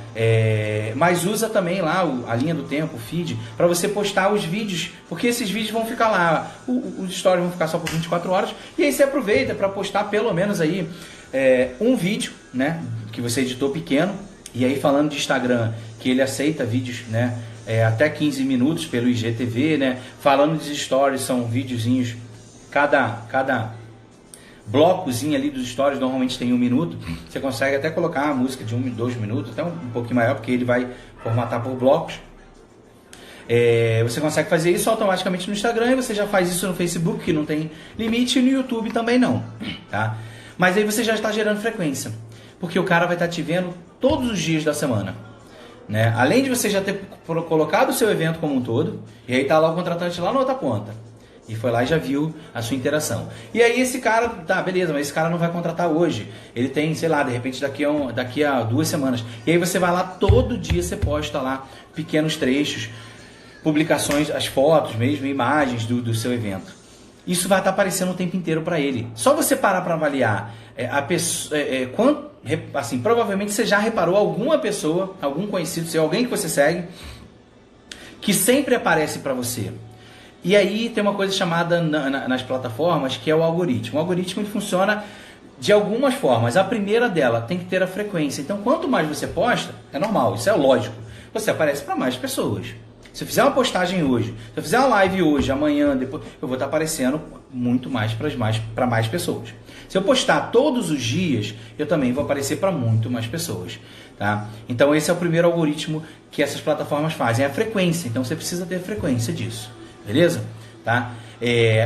Mas usa também lá a linha do tempo, o feed, para você postar os vídeos, porque esses vídeos vão ficar lá, os stories vão ficar só por 24 horas, e aí você aproveita para postar pelo menos aí um vídeo, né, que você editou pequeno. E aí, falando de Instagram, que ele aceita vídeos, né, até 15 minutos pelo IGTV, né? Falando de stories, são videozinhos, cada blocozinho ali dos stories normalmente tem 1 minuto. Você consegue até colocar a música de 1, 2 minutos, até um pouquinho maior, porque ele vai formatar por blocos. Você consegue fazer isso automaticamente no Instagram, e você já faz isso no Facebook, que não tem limite, e no YouTube também não, tá? Mas aí você já está gerando frequência, porque o cara vai estar te vendo todos os dias da semana, né? Além de você já ter colocado o seu evento como um todo, e aí tá lá o contratante lá na outra ponta, e foi lá e já viu a sua interação. E aí esse cara, tá, beleza, mas esse cara não vai contratar hoje. Ele tem, sei lá, de repente daqui a 2 semanas. E aí você vai lá, todo dia você posta lá pequenos trechos, publicações, as fotos mesmo, imagens do seu evento. Isso vai estar aparecendo o tempo inteiro para ele. Só você parar para avaliar a pessoa, assim, provavelmente você já reparou alguma pessoa, algum conhecido seu, alguém que você segue, que sempre aparece para você. E aí tem uma coisa chamada nas plataformas, que é o algoritmo. O algoritmo ele funciona de algumas formas. A primeira dela tem que ter a frequência. Então, quanto mais você posta, é normal, isso é lógico, você aparece para mais pessoas. Se eu fizer uma postagem hoje, se eu fizer uma live hoje, amanhã, depois, eu vou estar aparecendo muito mais para mais pessoas. Se eu postar todos os dias, eu também vou aparecer para muito mais pessoas, tá? Então esse é o primeiro algoritmo que essas plataformas fazem, é a frequência. Então você precisa ter frequência disso, beleza? Tá?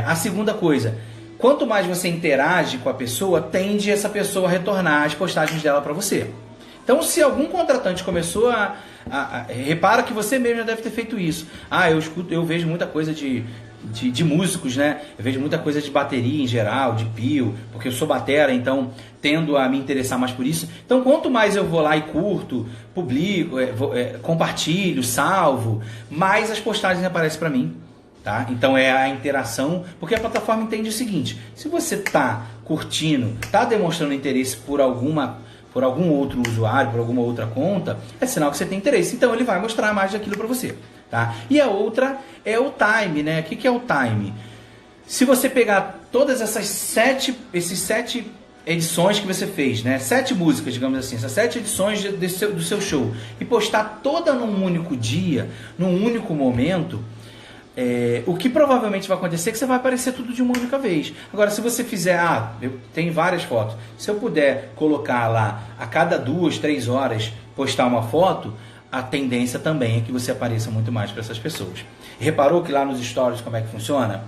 A segunda coisa, quanto mais você interage com a pessoa, tende essa pessoa a retornar as postagens dela para você. Então, se algum contratante começou repara que você mesmo já deve ter feito isso. Eu vejo muita coisa de músicos, né? Eu vejo muita coisa de bateria em geral, de pio, porque eu sou batera, então tendo a me interessar mais por isso. Então, quanto mais eu vou lá e curto, publico, compartilho, salvo, mais as postagens aparecem para mim. Tá? Então é a interação, porque a plataforma entende o seguinte: se você está curtindo, está demonstrando interesse por algum outro usuário, por alguma outra conta, é sinal que você tem interesse. Então ele vai mostrar mais daquilo para você. Tá? E a outra é o time, né? O que é o time? Se você pegar todas esses 7 edições que você fez, né? 7 músicas, digamos assim, essas 7 edições do seu show, e postar toda num único dia, num único momento, o que provavelmente vai acontecer é que você vai aparecer tudo de uma única vez. Agora, se você fizer, eu tenho várias fotos, se eu puder colocar lá a cada 2, 3 horas postar uma foto, a tendência também é que você apareça muito mais para essas pessoas. Reparou que lá nos stories como é que funciona?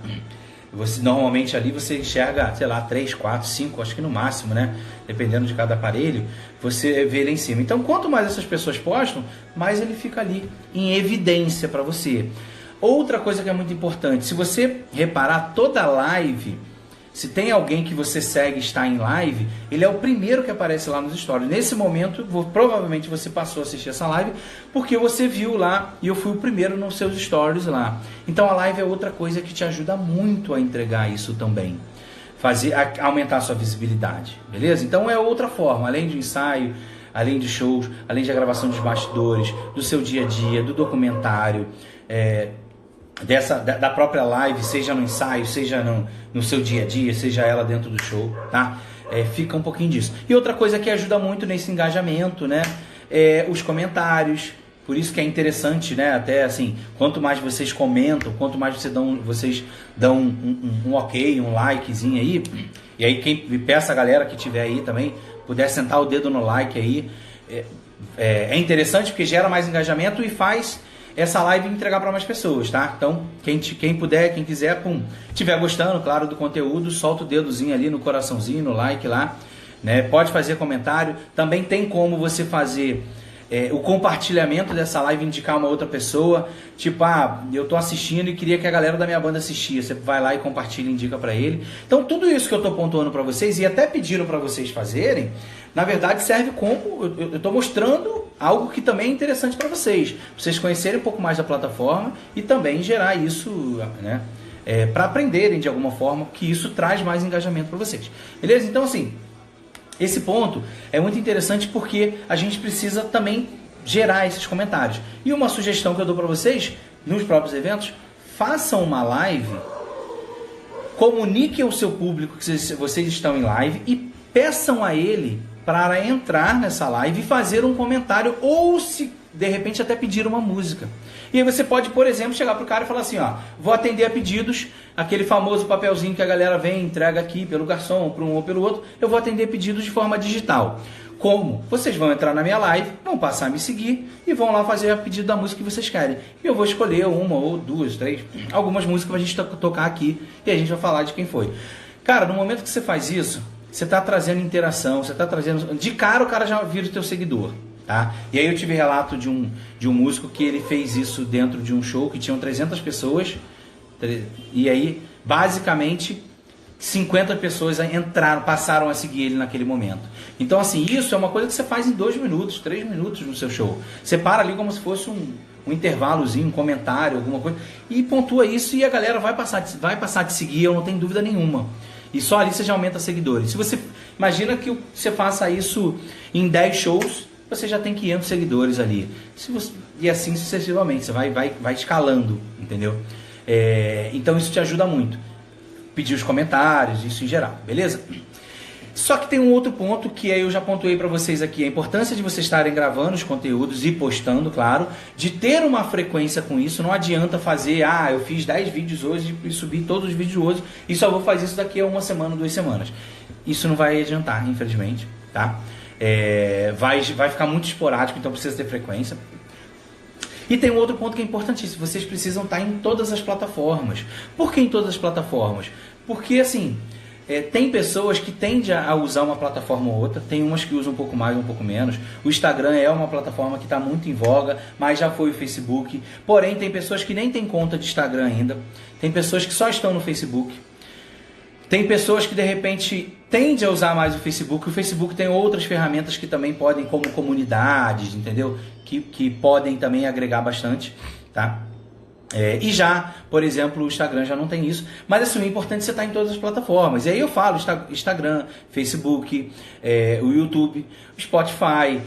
Normalmente ali você enxerga, sei lá, 3, 4, 5, acho que no máximo, né? Dependendo de cada aparelho, você vê ele em cima. Então, quanto mais essas pessoas postam, mais ele fica ali em evidência para você. Outra coisa que é muito importante, se você reparar, toda live, se tem alguém que você segue e está em live, ele é o primeiro que aparece lá nos stories. Nesse momento, provavelmente você passou a assistir essa live porque você viu lá e eu fui o primeiro nos seus stories lá. Então a live é outra coisa que te ajuda muito a entregar isso também. Aumentar a sua visibilidade, beleza? Então é outra forma, além de ensaio, além de shows, além da gravação dos bastidores, do seu dia a dia, do documentário, da própria live, seja no ensaio, seja no seu dia a dia, seja ela dentro do show, tá? Fica um pouquinho disso. E outra coisa que ajuda muito nesse engajamento, né? Os comentários. Por isso que é interessante, né? Até assim, quanto mais vocês comentam, quanto mais vocês dão um ok, um likezinho aí. E aí peça a galera que tiver aí também, puder sentar o dedo no like aí. É interessante porque gera mais engajamento e faz essa live entregar para mais pessoas, tá? Então, quem puder, quem quiser, tiver gostando, claro, do conteúdo, solta o dedozinho ali no coraçãozinho, no like lá, né? Pode fazer comentário. Também tem como você fazer o compartilhamento dessa live, indicar uma outra pessoa, tipo, eu tô assistindo e queria que a galera da minha banda assistia. Você vai lá e compartilha e indica para ele. Então, tudo isso que eu tô pontuando para vocês e até pedindo para vocês fazerem, na verdade serve como eu tô mostrando algo que também é interessante para vocês conhecerem um pouco mais da plataforma e também gerar isso, né, para aprenderem de alguma forma, que isso traz mais engajamento para vocês. Beleza? Então, assim, esse ponto é muito interessante porque a gente precisa também gerar esses comentários. E uma sugestão que eu dou para vocês, nos próprios eventos, façam uma live, comuniquem ao seu público que vocês estão em live e peçam a ele para entrar nessa live e fazer um comentário ou, se de repente, até pedir uma música. E aí você pode, por exemplo, chegar pro cara e falar assim, ó, vou atender a pedidos, aquele famoso papelzinho que a galera vem, entrega aqui pelo garçom, para um ou pelo outro, eu vou atender pedidos de forma digital. Como? Vocês vão entrar na minha live, vão passar a me seguir e vão lá fazer a pedido da música que vocês querem. E eu vou escolher uma ou duas, três, algumas músicas pra gente tocar aqui e a gente vai falar de quem foi. Cara, no momento que você faz isso, você está trazendo interação, você está trazendo... De cara o cara já vira o teu seguidor, tá? E aí eu tive relato de um músico que ele fez isso dentro de um show que tinham 300 pessoas e aí, basicamente, 50 pessoas passaram a seguir ele naquele momento. Então, assim, isso é uma coisa que você faz em 2 minutos, 3 minutos no seu show. Você para ali como se fosse um intervalozinho, um comentário, alguma coisa, e pontua isso e a galera vai passar a te seguir, eu não tenho dúvida nenhuma. E só ali você já aumenta seguidores. Se você imagina que você faça isso em 10 shows, você já tem 500 seguidores ali. E assim sucessivamente, você vai escalando, entendeu? Então isso te ajuda muito. Pedir os comentários, isso em geral, beleza? Só que tem um outro ponto que eu já pontuei para vocês aqui, a importância de vocês estarem gravando os conteúdos e postando, claro, de ter uma frequência com isso. Não adianta fazer, eu fiz 10 vídeos hoje e subi todos os vídeos hoje e só vou fazer isso daqui a 1 semana, 2 semanas. Isso não vai adiantar, infelizmente, tá? Vai ficar muito esporádico, então precisa ter frequência. E tem um outro ponto que é importantíssimo, vocês precisam estar em todas as plataformas. Por que em todas as plataformas? Porque, assim, tem pessoas que tendem a usar uma plataforma ou outra, tem umas que usam um pouco mais, um pouco menos. O Instagram é uma plataforma que está muito em voga, mas já foi o Facebook. Porém, tem pessoas que nem têm conta de Instagram ainda, tem pessoas que só estão no Facebook. Tem pessoas que de repente tendem a usar mais o Facebook. O Facebook tem outras ferramentas que também podem, como comunidades, entendeu? Que podem também agregar bastante, tá? E já, por exemplo, o Instagram já não tem isso. Mas assim, o importante é você estar em todas as plataformas. E aí eu falo Instagram, Facebook, o YouTube, o Spotify,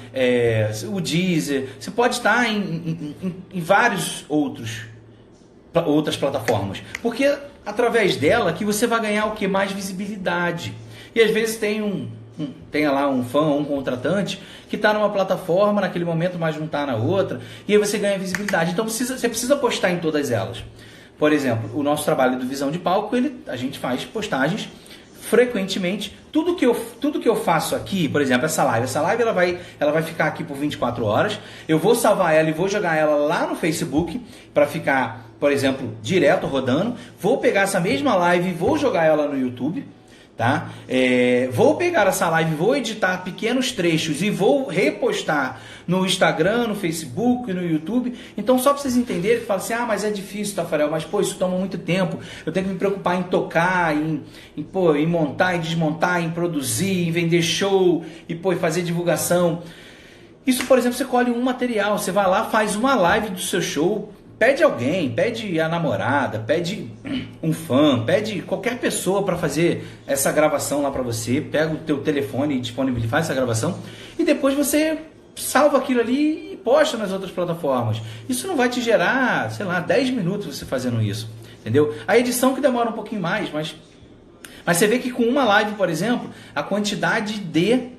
o Deezer. Você pode estar em vários outras plataformas. Porque através dela que você vai ganhar o que? Mais visibilidade. E às vezes tem lá um fã ou um contratante que está numa plataforma naquele momento, mas não está na outra, e aí você ganha visibilidade. Então você precisa postar em todas elas. Por exemplo, o nosso trabalho do Visão de Palco, a gente faz postagens frequentemente. Tudo que eu faço aqui, por exemplo, essa live ela vai ficar aqui por 24 horas. Eu vou salvar ela e vou jogar ela lá no Facebook para ficar, por exemplo, direto rodando. Vou pegar essa mesma live e vou jogar ela no YouTube. Tá? Vou pegar essa live, vou editar pequenos trechos e vou repostar no Instagram, no Facebook, no YouTube. Então, só para vocês entenderem, que fala assim, mas é difícil, Tafarel, mas pô, isso toma muito tempo. Eu tenho que me preocupar em tocar, em montar, em desmontar, em produzir, em vender show, e fazer divulgação. Isso, por exemplo, você colhe um material, você vai lá, faz uma live do seu show, pede alguém, pede a namorada, pede um fã, pede qualquer pessoa para fazer essa gravação lá para você, pega o teu telefone e disponibiliza, faz essa gravação e depois você salva aquilo ali e posta nas outras plataformas. Isso não vai te gerar, 10 minutos você fazendo isso, entendeu? A edição que demora um pouquinho mais, mas você vê que com uma live, por exemplo, a quantidade de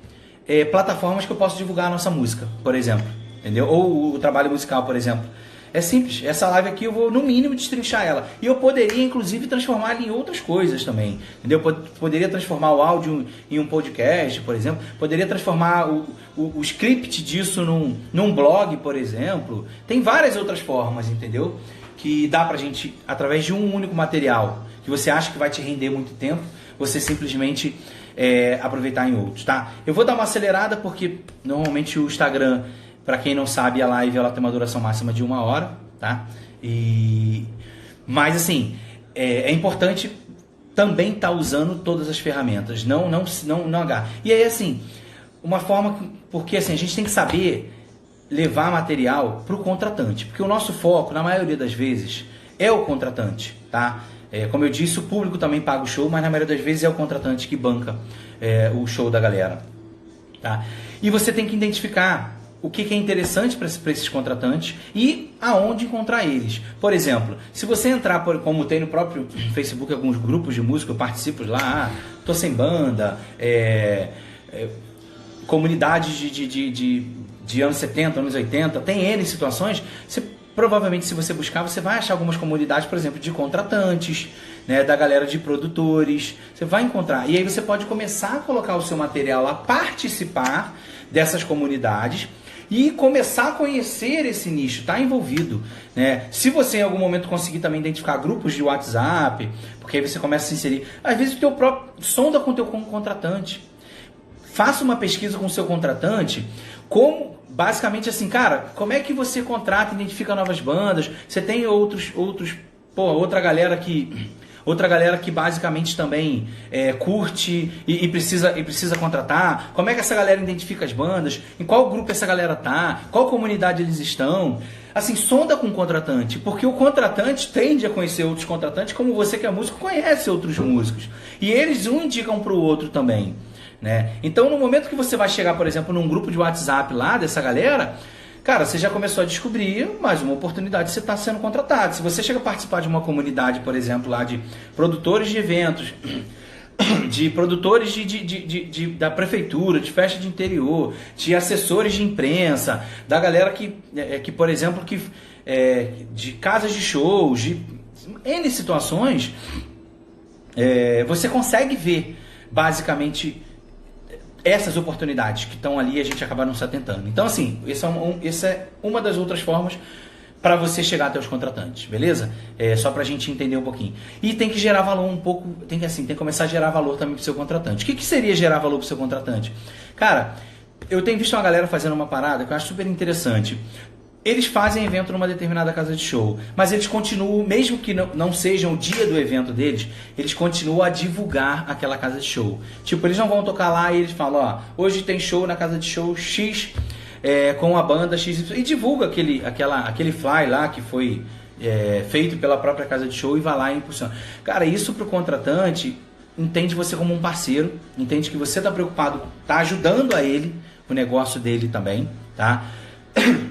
plataformas que eu posso divulgar a nossa música, por exemplo, entendeu? Ou o trabalho musical, por exemplo. É simples, essa live aqui eu vou no mínimo destrinchar ela. E eu poderia inclusive transformar ela em outras coisas também, entendeu? Poderia transformar o áudio em um podcast, por exemplo. Poderia transformar o script disso num blog, por exemplo. Tem várias outras formas, entendeu? Que dá pra gente, através de um único material, que você acha que vai te render muito tempo, você simplesmente aproveitar em outros, tá? Eu vou dar uma acelerada porque normalmente o Instagram... Para quem não sabe, a live ela tem uma duração máxima de 1 hora, tá? Mas assim, é importante também estar usando todas as ferramentas, não agarrar. E aí assim, uma forma, porque assim, a gente tem que saber levar material para o contratante, porque o nosso foco, na maioria das vezes, é o contratante, tá? Como eu disse, o público também paga o show, mas na maioria das vezes é o contratante que banca o show da galera, tá? E você tem que identificar o que é interessante para esses contratantes e aonde encontrar eles. Por exemplo, se você entrar, como tem no próprio Facebook, alguns grupos de música, eu participo lá, tô sem banda, comunidades de anos 70, anos 80, tem N situações, provavelmente se você buscar, você vai achar algumas comunidades, por exemplo, de contratantes, né, da galera de produtores, você vai encontrar. E aí você pode começar a colocar o seu material lá, participar dessas comunidades e começar a conhecer esse nicho, estar envolvido, né? Se você em algum momento conseguir também identificar grupos de WhatsApp, porque aí você começa a se inserir, às vezes o teu próprio sonda com o teu contratante. Faça uma pesquisa com o seu contratante, como, basicamente assim, cara, como é que você contrata, identifica novas bandas, você tem outra galera que basicamente também curte e precisa contratar, como é que essa galera identifica as bandas, em qual grupo essa galera tá, qual comunidade eles estão, assim, sonda com o contratante, porque o contratante tende a conhecer outros contratantes, como você que é músico conhece outros músicos, e eles um indicam para o outro também. Né? Então, no momento que você vai chegar, por exemplo, num grupo de WhatsApp lá dessa galera, cara, você já começou a descobrir mais uma oportunidade de você estar sendo contratado. Se você chega a participar de uma comunidade, por exemplo, lá de produtores de eventos, de produtores da prefeitura, de festa de interior, de assessores de imprensa, da galera que por exemplo, de casas de shows, de N situações, você consegue ver, basicamente, essas oportunidades que estão ali e a gente acaba não se atentando. Então, assim, essa é uma das outras formas para você chegar até os contratantes, beleza? Só para a gente entender um pouquinho. E tem que gerar valor um pouco, tem que começar a gerar valor também para o seu contratante. O que seria gerar valor para o seu contratante? Cara, eu tenho visto uma galera fazendo uma parada que eu acho super interessante. Eles fazem evento numa determinada casa de show, mas eles continuam, mesmo que não seja o dia do evento deles, eles continuam a divulgar aquela casa de show. Tipo, eles não vão tocar lá e eles falam, ó, hoje tem show na casa de show X com a banda X, e divulga aquele fly lá que foi feito pela própria casa de show e vai lá e impulsiona. Cara, isso pro contratante, entende você como um parceiro, entende que você tá preocupado, tá ajudando a ele, o negócio dele também, tá?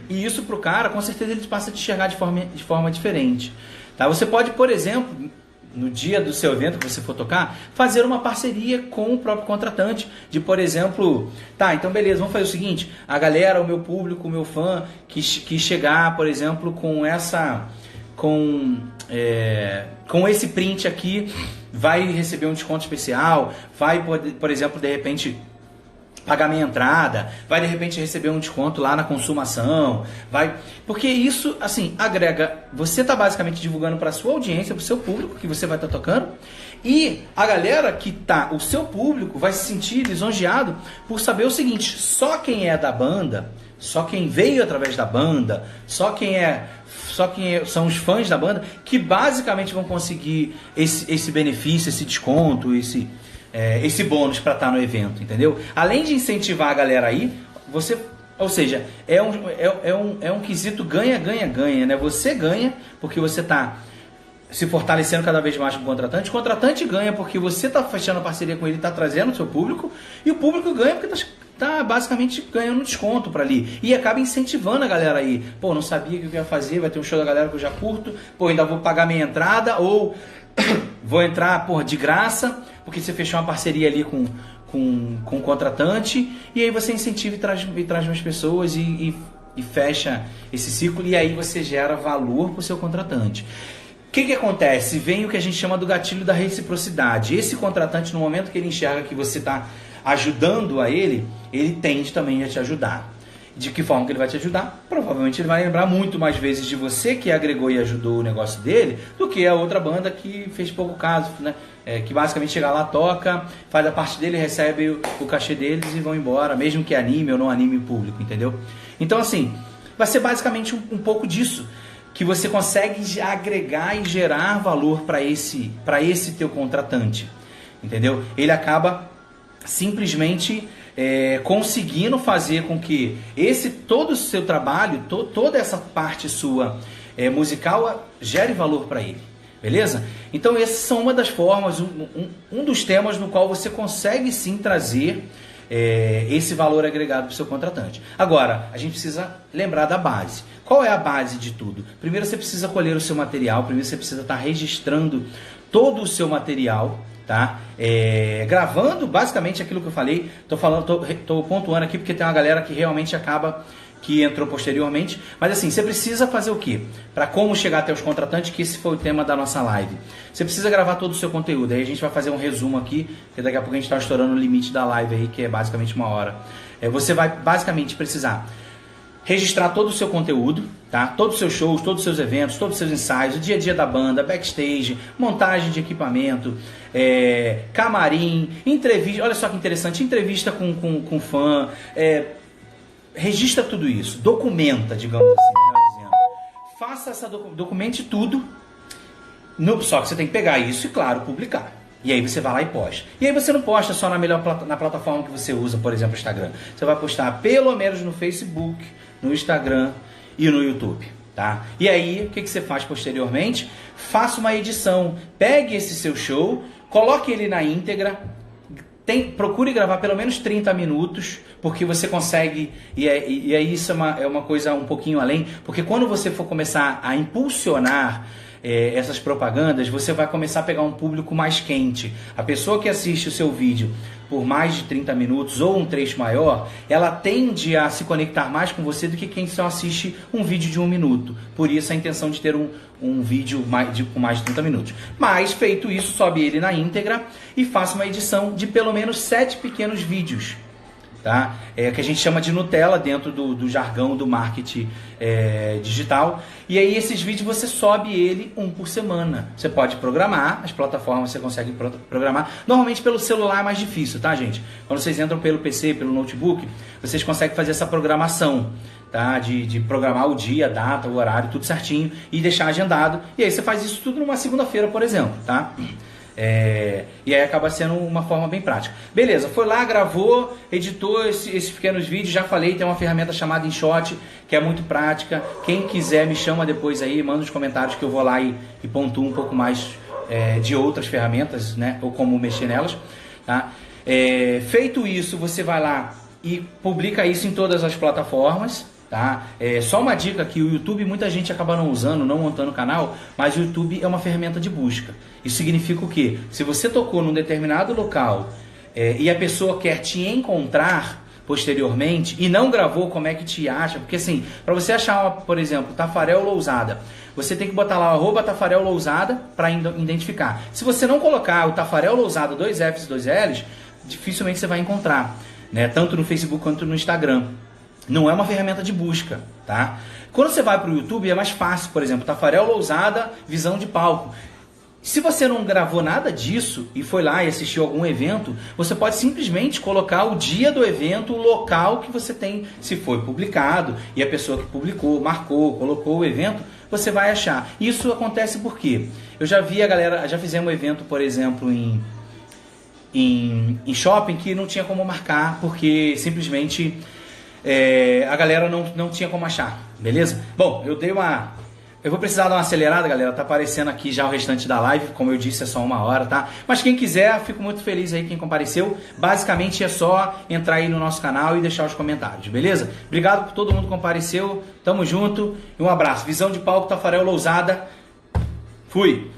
E isso pro cara, com certeza ele passa a te enxergar de forma diferente, tá? Você pode, por exemplo, no dia do seu evento que você for tocar, fazer uma parceria com o próprio contratante, de, por exemplo, tá, então beleza, vamos fazer o seguinte, a galera, o meu público, o meu fã, que chegar, por exemplo, com esse print aqui, vai receber um desconto especial, vai, por exemplo, de repente pagar minha entrada, vai de repente receber um desconto lá na consumação, porque isso, assim, agrega, você tá basicamente divulgando para sua audiência, para o seu público que você vai estar tocando, e a galera que tá, o seu público vai se sentir lisonjeado por saber o seguinte, só quem é da banda, só quem veio através da banda, só quem são os fãs da banda, que basicamente vão conseguir esse benefício, esse desconto, esse bônus para estar no evento, entendeu? Além de incentivar a galera aí, ou seja, é um quesito ganha, né? Você ganha porque você está se fortalecendo cada vez mais com o contratante ganha porque você está fechando a parceria com ele, está trazendo o seu público, e o público ganha porque tá basicamente ganhando desconto para ali, e acaba incentivando a galera aí, pô, não sabia o que eu ia fazer, vai ter um show da galera que eu já curto, pô, ainda vou pagar minha entrada, ou vou entrar, pô, de graça, porque você fechou uma parceria ali com o contratante, e aí você incentiva e traz mais pessoas e fecha esse ciclo, e aí você gera valor para o seu contratante. O que acontece? Vem o que a gente chama do gatilho da reciprocidade. Esse contratante, no momento que ele enxerga que você está ajudando a ele tende também a te ajudar. De que forma que ele vai te ajudar? Provavelmente ele vai lembrar muito mais vezes de você que agregou e ajudou o negócio dele do que a outra banda que fez pouco caso, né? Que basicamente chega lá, toca, faz a parte dele, recebe o cachê deles e vão embora, mesmo que anime ou não anime o público, entendeu? Então, assim, vai ser basicamente um pouco disso, que você consegue agregar e gerar valor para esse teu contratante, entendeu? Ele acaba simplesmente conseguindo fazer com que todo o seu trabalho, toda essa parte sua musical gere valor para ele. Beleza? Então essas são uma das formas, um dos temas no qual você consegue sim trazer esse valor agregado para o seu contratante. Agora, a gente precisa lembrar da base. Qual é a base de tudo? Primeiro você precisa colher o seu material, primeiro você precisa estar registrando todo o seu material, tá? Gravando basicamente aquilo que eu falei. Tô pontuando aqui porque tem uma galera que realmente que entrou posteriormente, mas assim, você precisa fazer o quê? Para como chegar até os contratantes, que esse foi o tema da nossa live. Você precisa gravar todo o seu conteúdo, aí a gente vai fazer um resumo aqui, porque daqui a pouco a gente está estourando o limite da live aí, que é basicamente 1 hora. Você vai basicamente precisar registrar todo o seu conteúdo, tá? Todos os seus shows, todos os seus eventos, todos os seus ensaios, o dia a dia da banda, backstage, montagem de equipamento, camarim, entrevista, olha só que interessante, entrevista com fã, registra tudo isso, documenta, digamos assim, melhor dizendo. Faça documente tudo, só que você tem que pegar isso e, claro, publicar. E aí você vai lá e posta. E aí você não posta só na plataforma que você usa, por exemplo, o Instagram. Você vai postar pelo menos no Facebook, no Instagram e no YouTube, tá? E aí, o que você faz posteriormente? Faça uma edição, pegue esse seu show, coloque ele na íntegra, procure gravar pelo menos 30 minutos, porque você consegue, e aí isso é uma coisa um pouquinho além, porque quando você for começar a impulsionar essas propagandas, você vai começar a pegar um público mais quente. A pessoa que assiste o seu vídeo por mais de 30 minutos ou um trecho maior, ela tende a se conectar mais com você do que quem só assiste um vídeo de 1 minuto. Por isso a intenção de ter um vídeo com mais de 30 minutos. Mas, feito isso, sobe ele na íntegra e faça uma edição de pelo menos 7 pequenos vídeos. Tá? Que a gente chama de Nutella dentro do jargão do marketing digital. E aí esses vídeos você sobe ele 1 por semana. Você pode programar, as plataformas você consegue programar. Normalmente pelo celular é mais difícil, tá, gente? Quando vocês entram pelo PC, pelo notebook, vocês conseguem fazer essa programação, tá? De programar o dia, a data, o horário, tudo certinho e deixar agendado. E aí você faz isso tudo numa segunda-feira, por exemplo, tá? E aí acaba sendo uma forma bem prática. Beleza, foi lá, gravou, editou esses pequenos vídeos, já falei, tem uma ferramenta chamada InShot, que é muito prática. Quem quiser me chama depois aí, manda nos comentários que eu vou lá e pontuo um pouco mais de outras ferramentas, né, ou como mexer nelas, tá? Feito isso, você vai lá e publica isso em todas as plataformas. Tá? Só uma dica que o YouTube muita gente acaba não usando, não montando o canal, mas o YouTube é uma ferramenta de busca. Isso significa o quê? Se você tocou num determinado local e a pessoa quer te encontrar posteriormente e não gravou, como é que te acha? Porque assim, para você achar, por exemplo, Tafarel Lousada, você tem que botar lá o @Tafarel Lousada para identificar. Se você não colocar o Tafarel Lousada, 2 Fs, 2 Ls, dificilmente você vai encontrar, né? Tanto no Facebook quanto no Instagram. Não é uma ferramenta de busca, tá? Quando você vai para o YouTube é mais fácil, por exemplo, Tafarel Lousada, visão de palco. Se você não gravou nada disso e foi lá e assistiu algum evento, você pode simplesmente colocar o dia do evento, o local que você tem, se foi publicado, e a pessoa que publicou, marcou, colocou o evento, você vai achar. Isso acontece por quê? Eu já vi a galera, já fizemos um evento, por exemplo, em shopping que não tinha como marcar, porque simplesmente a galera não tinha como achar, beleza? Bom, eu vou precisar dar uma acelerada, galera. Tá aparecendo aqui já o restante da live. Como eu disse, é só 1 hora, tá? Mas quem quiser, fico muito feliz aí quem compareceu. Basicamente é só entrar aí no nosso canal e deixar os comentários, beleza? Obrigado por todo mundo que compareceu. Tamo junto e um abraço. Visão de palco, Tafarel Lousada. Fui!